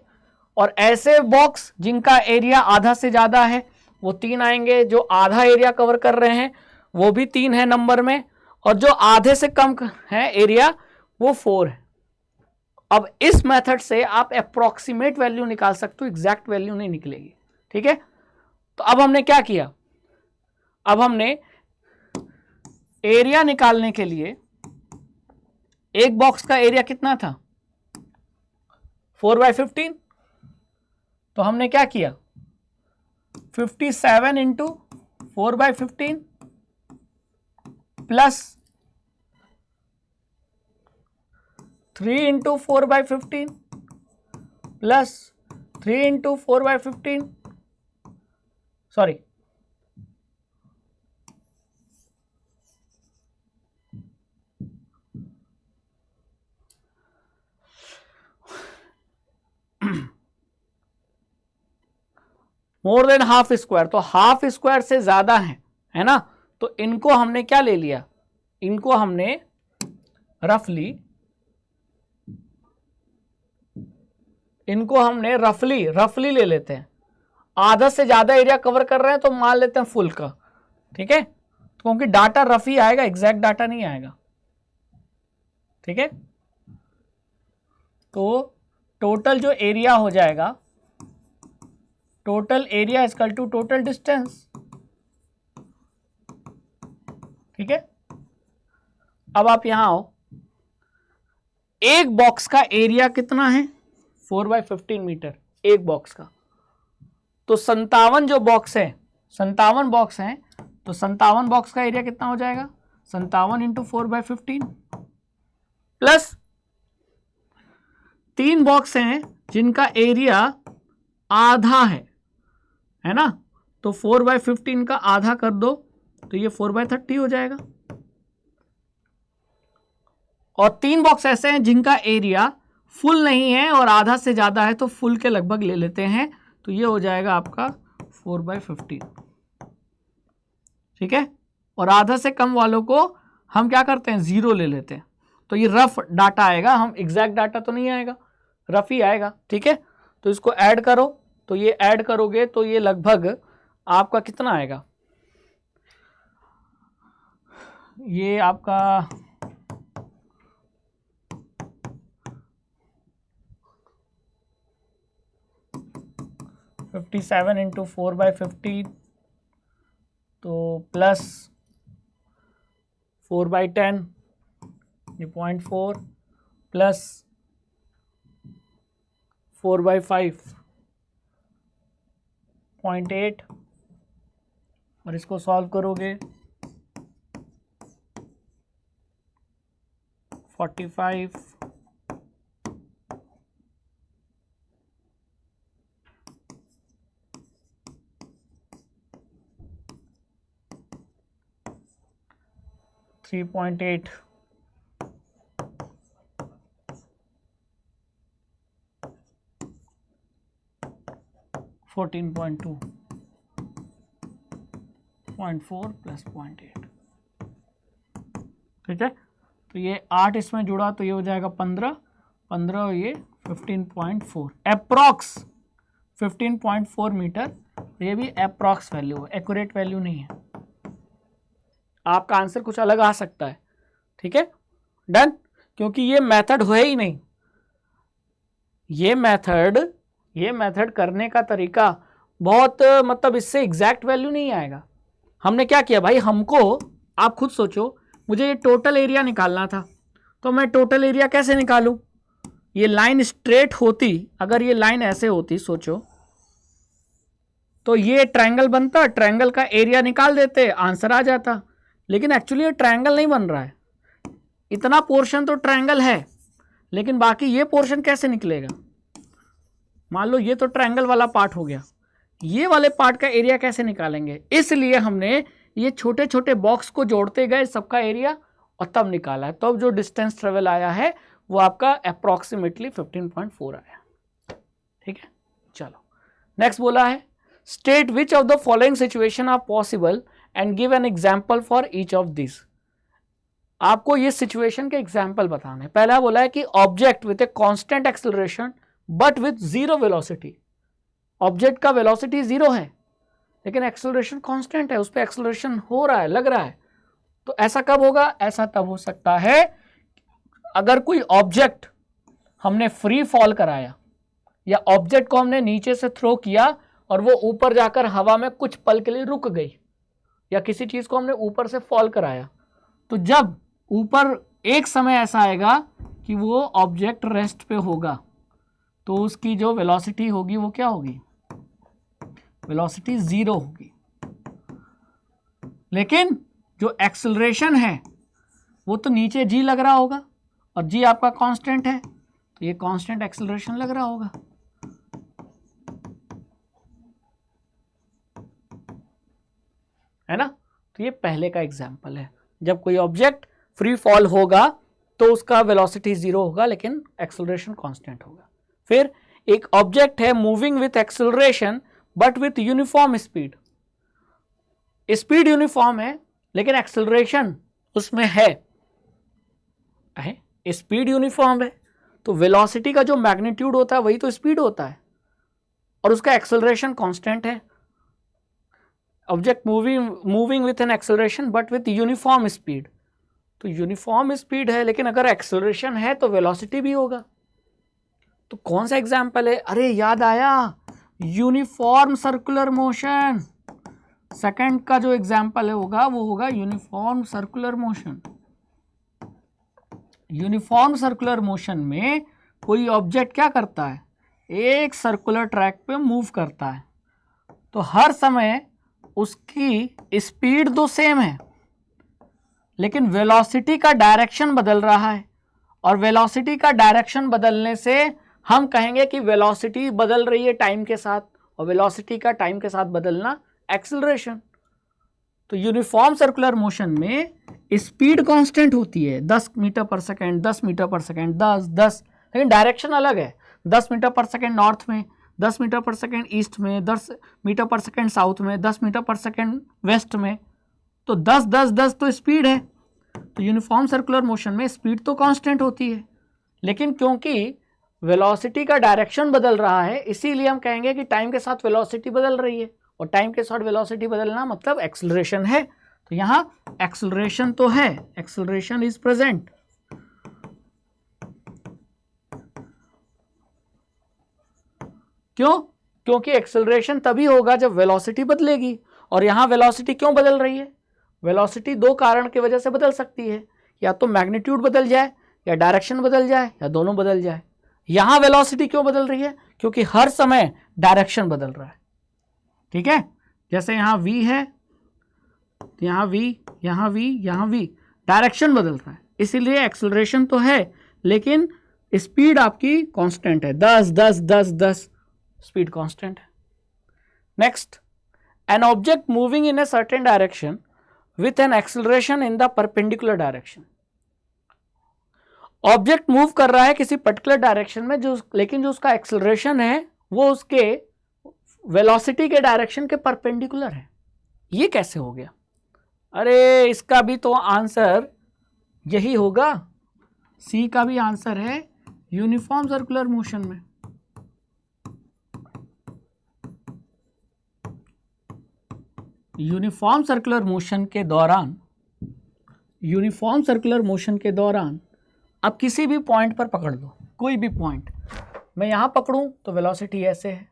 और ऐसे बॉक्स जिनका एरिया आधा से ज्यादा है वो 3 आएंगे। जो आधा एरिया कवर कर रहे हैं वो भी 3 है नंबर में, और जो आधे से कम है एरिया वो 4 है। अब इस मेथड से आप अप्रोक्सीमेट वैल्यू निकाल सकते हो, एग्जैक्ट वैल्यू नहीं निकलेगी। ठीक है, तो अब हमने क्या किया? अब हमने एरिया निकालने के लिए, एक बॉक्स का एरिया कितना था? 4/15। तो हमने क्या किया? 57 into 4/15 plus 3 into 4/15 plus 3 into 4/15, sorry, more than half square. तो हाफ स्क्वायर से ज्यादा है ना, तो इनको हमने क्या ले लिया? इनको हमने रफली रफली ले लेते हैं। आधा से ज्यादा एरिया कवर कर रहे हैं तो मान लेते हैं फुल का। ठीक है, क्योंकि डाटा रफ ही आएगा, एग्जैक्ट डाटा नहीं आएगा। ठीक है, तो टोटल जो एरिया हो जाएगा, total area equal to total distance. ठीक है, अब आप यहां आओ, एक बॉक्स का एरिया कितना है 4/15 मीटर एक बॉक्स का, तो 57 जो बॉक्स है 57 बॉक्स हैं, तो 57 बॉक्स का एरिया कितना हो जाएगा 57 इंटू 4/15 प्लस 3 बॉक्स हैं जिनका एरिया आधा है ना, तो 4/15 का आधा कर दो तो ये 4/30 हो जाएगा, और 3 बॉक्स ऐसे हैं जिनका एरिया फुल नहीं है और आधा से ज्यादा है, तो फुल के लगभग ले लेते हैं, तो ये हो जाएगा आपका 4/15, ठीक है, और आधा से कम वालों को हम क्या करते हैं 0 ले लेते हैं, तो ये रफ डाटा आएगा, हम एग्जैक्ट डाटा तो नहीं आएगा, रफ ही आएगा, ठीक है। तो इसको ऐड करो, तो ये ऐड करोगे तो ये लगभग आपका कितना आएगा, ये आपका 57 इंटू 4/50, तो प्लस 4/10 ये 0.4 प्लस 4/5 0.8, और इसको सॉल्व करोगे 45 3.8 14.2 0.4 प्लस 0.8, ठीक है, तो ये 8 इसमें जुड़ा तो ये हो जाएगा 15 और ये 15.4 अप्रॉक्स 15.4 मीटर, ये भी अप्रॉक्स वैल्यू है, एक्यूरेट वैल्यू नहीं है, आपका आंसर कुछ अलग आ सकता है, ठीक है, डन, क्योंकि ये मेथड है ही नहीं, ये मेथड करने का तरीका बहुत मतलब इससे एग्जैक्ट वैल्यू नहीं आएगा। हमने क्या किया भाई, हमको आप खुद सोचो, मुझे ये टोटल एरिया निकालना था, तो मैं टोटल एरिया कैसे निकालूं, ये लाइन स्ट्रेट होती, अगर ये लाइन ऐसे होती सोचो, तो ये ट्रायंगल बनता, ट्रायंगल का एरिया निकाल देते, आंसर आ जाता, लेकिन एक्चुअली ये ट्रायंगल नहीं बन रहा है, इतना पोर्शन तो ट्रायंगल है, लेकिन बाकी ये पोर्शन कैसे निकलेगा, मान लो ये तो ट्रायंगल वाला पार्ट हो गया, ये वाले पार्ट का एरिया कैसे निकालेंगे, इसलिए हमने ये छोटे छोटे बॉक्स को जोड़ते गए सबका एरिया और तब निकाला है, तब तो जो डिस्टेंस ट्रेवल आया है वो आपका अप्रॉक्सीमेटली 15.4 आया, ठीक है। चलो नेक्स्ट बोला है, state which of the following situation are possible and give an example for each of this, आपको ये सिचुएशन के एग्जाम्पल बताने हैं। पहला बोला है कि object with a constant acceleration but with zero velocity, object का वेलोसिटी 0 है लेकिन एक्सेलरेशन कांस्टेंट है, उस पर एक्सेलरेशन हो रहा है, लग रहा है, तो ऐसा कब होगा, ऐसा तब हो सकता है अगर कोई ऑब्जेक्ट हमने फ्री फॉल कराया, या ऑब्जेक्ट को हमने नीचे से थ्रो किया और वो ऊपर जाकर हवा में कुछ पल के लिए रुक गई, या किसी चीज को हमने ऊपर से फॉल कराया, तो जब ऊपर एक समय ऐसा आएगा कि वो ऑब्जेक्ट रेस्ट पे होगा, तो उसकी जो वेलोसिटी होगी वो क्या होगी, वेलोसिटी 0 होगी, लेकिन जो एक्सेलरेशन है वो तो नीचे जी लग रहा होगा, और जी आपका कांस्टेंट है, तो ये कांस्टेंट एक्सेलरेशन लग रहा होगा, है ना। तो ये पहले का एग्जाम्पल है, जब कोई ऑब्जेक्ट फ्री फॉल होगा तो उसका वेलोसिटी 0 होगा लेकिन एक्सेलरेशन कांस्टेंट होगा। फिर एक ऑब्जेक्ट है moving with acceleration but with uniform speed, speed uniform है लेकिन एक्सेलरेशन उसमें है, स्पीड यूनिफॉर्म है, तो वेलोसिटी का जो मैग्नीट्यूड होता है वही तो स्पीड होता है, और उसका एक्सेलरेशन कांस्टेंट है। Object moving with an acceleration but with uniform speed, तो यूनिफॉर्म स्पीड है लेकिन अगर एक्सेलरेशन है तो वेलोसिटी भी होगा। तो कौन सा एग्जाम्पल है, अरे याद आया, यूनिफॉर्म सर्कुलर मोशन, सेकंड का जो एग्जाम्पल है होगा वो होगा uniform circular motion. Uniform circular motion में कोई ऑब्जेक्ट क्या करता है, एक सर्कुलर ट्रैक पे मूव करता है, तो हर समय उसकी स्पीड तो सेम है लेकिन वेलोसिटी का डायरेक्शन बदल रहा है, और वेलोसिटी का डायरेक्शन बदलने से हम कहेंगे कि वेलोसिटी बदल रही है टाइम के साथ, और वेलोसिटी का टाइम के साथ बदलना एक्सेलरेशन। तो यूनिफॉर्म सर्कुलर मोशन में स्पीड कांस्टेंट होती है 10 मीटर पर सेकेंड, 10 मीटर पर सेकेंड, 10, लेकिन डायरेक्शन अलग है। 10 मीटर पर सेकेंड नॉर्थ में, 10 मीटर पर सेकेंड ईस्ट में, 10 मीटर पर सेकेंड साउथ में, 10 मीटर पर सेकेंड वेस्ट में, तो 10 तो स्पीड है। तो यूनिफॉर्म सर्कुलर मोशन में स्पीड तो कांस्टेंट होती है, लेकिन क्योंकि वेलोसिटी का डायरेक्शन बदल रहा है इसीलिए हम कहेंगे कि टाइम के साथ वेलोसिटी बदल रही है, और टाइम के साथ वेलोसिटी बदलना मतलब एक्सेलरेशन है। तो यहां एक्सेलरेशन तो है, एक्सेलरेशन इज प्रेजेंट। क्यों? क्योंकि एक्सेलरेशन तभी होगा जब वेलोसिटी बदलेगी, और यहां वेलोसिटी क्यों बदल रही है? वेलोसिटी दो कारण की वजह से बदल सकती है, या तो मैग्नीट्यूड बदल जाए, या डायरेक्शन बदल जाए, या दोनों बदल जाए। यहां वेलोसिटी क्यों बदल रही है? क्योंकि हर समय डायरेक्शन बदल रहा है। ठीक है, जैसे यहां v है, तो यहां v, यहां v, यहां v, डायरेक्शन बदल रहा है, इसीलिए एक्सेलरेशन तो है लेकिन स्पीड आपकी कांस्टेंट है, 10 स्पीड कांस्टेंट है। Next, an object moving in a certain direction with an acceleration in the perpendicular direction। Object move कर रहा है किसी पर्टिकुलर डायरेक्शन में, लेकिन जो उसका एक्सेलरेशन है वो उसके वेलोसिटी के डायरेक्शन के परपेंडिकुलर है। ये कैसे हो गया? अरे इसका भी तो आंसर यही होगा, सी का भी आंसर है यूनिफॉर्म सर्कुलर मोशन में। यूनिफॉर्म सर्कुलर मोशन के दौरान आप किसी भी पॉइंट पर पकड़ लो, कोई भी पॉइंट, मैं यहाँ पकड़ूं तो वेलोसिटी ऐसे है,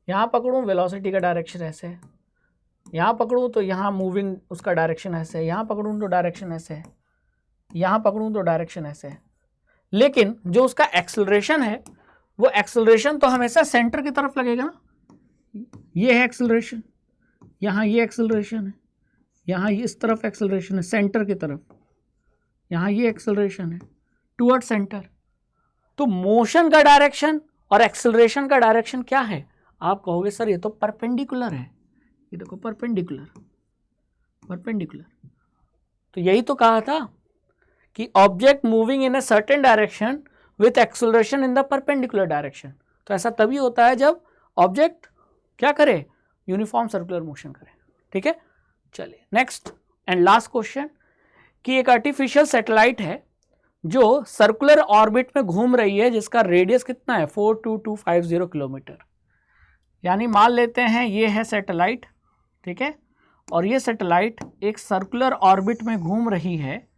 यहाँ पकड़ूं वेलोसिटी का डायरेक्शन ऐसे है, यहाँ पकड़ूं तो यहाँ मूविंग उसका डायरेक्शन ऐसे है, यहाँ पकड़ूं तो डायरेक्शन ऐसे है, यहाँ पकड़ूं तो डायरेक्शन ऐसे है, लेकिन जो उसका एक्सेलरेशन है वो एक्सेलरेशन तो हमेशा सेंटर की तरफ लगेगा ना। ये है एक्सेलरेशन, यहाँ ये एक्सेलरेशन है, यहाँ ये इस तरफ एक्सेलरेशन है सेंटर की तरफ, यहाँ ये एक्सेलरेशन है टुवर्ड सेंटर। तो मोशन का डायरेक्शन और एक्सेलरेशन का डायरेक्शन क्या है? आप कहोगे सर ये तो परपेंडिकुलर है, ये देखो परपेंडिकुलर। तो यही तो कहा था कि object moving in a certain direction with acceleration in the perpendicular direction. तो ऐसा तभी होता है जब ऑब्जेक्ट क्या करे, यूनिफॉर्म सर्कुलर मोशन करे। ठीक है, चलिए नेक्स्ट एंड लास्ट क्वेश्चन, कि एक आर्टिफिशियल सैटेलाइट है जो सर्कुलर ऑर्बिट में घूम रही है जिसका रेडियस कितना है 42250 किलोमीटर। यानी मान लेते हैं ये है सैटेलाइट, ठीक है, और ये सैटेलाइट एक सर्कुलर ऑर्बिट में घूम रही है,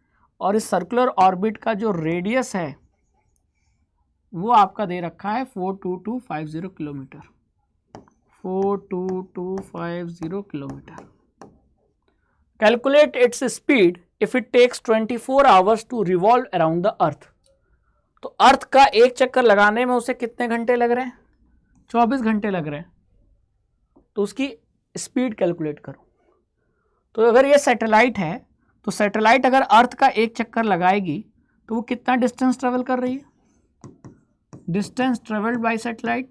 और इस सर्कुलर ऑर्बिट का जो रेडियस है वो आपका दे रखा है 42250 kilometre, 42250 kilometre. Calculate its speed if it takes 24 hours to revolve around the earth. तो अर्थ का एक चक्कर लगाने में उसे कितने घंटे लग रहे हैं? 24 घंटे लग रहे हैं। तो उसकी स्पीड कैलकुलेट करो। तो अगर ये सैटेलाइट है तो सैटेलाइट अगर अर्थ का एक चक्कर लगाएगी तो वो कितना डिस्टेंस ट्रेवल कर रही है? डिस्टेंस ट्रेवल्ड बाय सैटेलाइट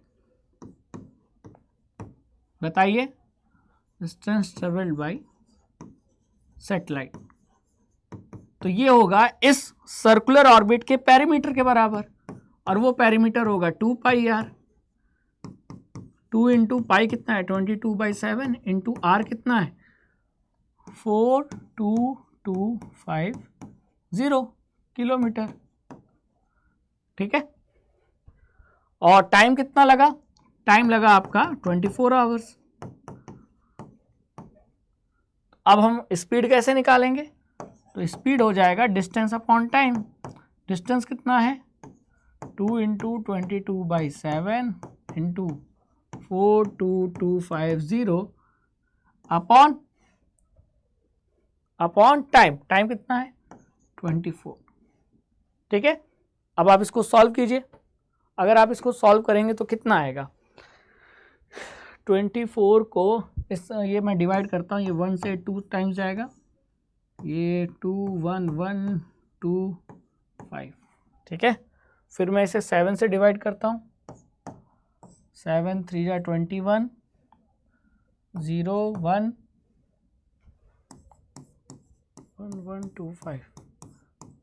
बताइए, डिस्टेंस ट्रेवल्ड बाय सैटेलाइट, तो ये होगा इस सर्कुलर ऑर्बिट के पेरीमीटर के बराबर, और वो पेरीमीटर होगा 2 पाई आर। 2 इंटू पाई कितना है 22/7 इंटू आर कितना है 42250 किलोमीटर। ठीक है, और टाइम कितना लगा? टाइम लगा आपका 24 आवर्स। अब हम स्पीड कैसे निकालेंगे? तो स्पीड हो जाएगा डिस्टेंस अपॉन टाइम। डिस्टेंस कितना है 2 into 22/7 into 42250 upon time, time कितना है 24, ठीक है। अब आप इसको सॉल्व कीजिए, अगर आप इसको सॉल्व करेंगे तो कितना आएगा, 24 को ये मैं डिवाइड करता हूँ, ये 1 से 2 टाइम्स जाएगा, ये 2 1 1 2 5, ठीक है। फिर मैं इसे 7 से डिवाइड करता हूँ, 7 3 जा 21, 0 1 1 1 2 5,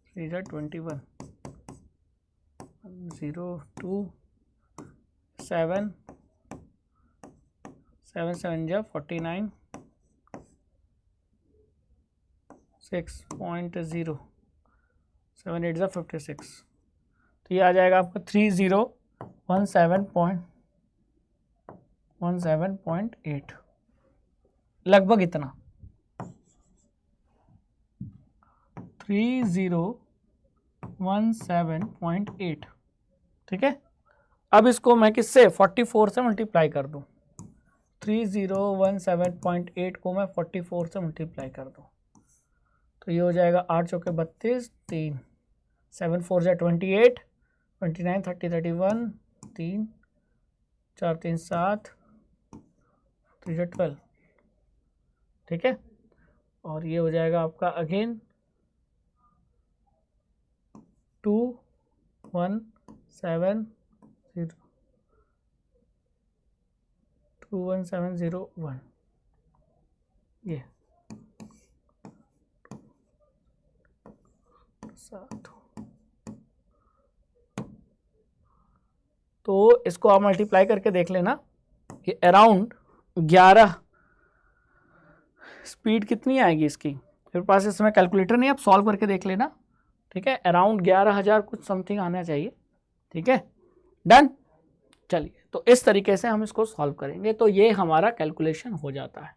3 जा 21, 0 2 7 7 7 जा 49, 6.0, 7 8 जा 56, तो ये आ जाएगा आपका 3017.8, लगभग इतना 3017.8, ठीक है। अब इसको मैं किससे 44 से मल्टीप्लाई कर दूं, 3017.8 को मैं 44 से मल्टीप्लाई कर दूं, तो ये हो जाएगा 8 चौके 32, 3 7 4 जा 28, 29 30 31, 3 4 3 7, 3 जा 12, ठीक है। और ये हो जाएगा आपका अगेन 21701, ये 7, तो इसको आप मल्टीप्लाई करके देख लेना, ये अराउंड 11 स्पीड कितनी आएगी इसकी, मेरे पास इस समय कैलकुलेटर नहीं, आप सॉल्व करके देख लेना, ठीक है। अराउंड 11,000 कुछ समथिंग आना चाहिए, ठीक है। डन, चलिए, तो इस तरीके से हम इसको सॉल्व करेंगे, तो ये हमारा कैलकुलेशन हो जाता है।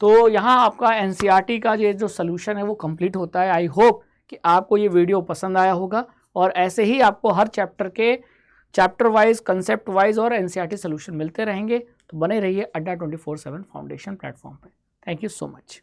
तो यहाँ आपका एनसीईआरटी का ये जो सोल्यूशन है वो कंप्लीट होता है। आई होप कि आपको ये वीडियो पसंद आया होगा, और ऐसे ही आपको हर चैप्टर के चैप्टर वाइज, कंसेप्ट वाइज और एनसीईआरटी सोल्यूशन मिलते रहेंगे। तो बने रहिए अड्डा 24/7 फाउंडेशन प्लेटफॉर्म पे। Thank you so much.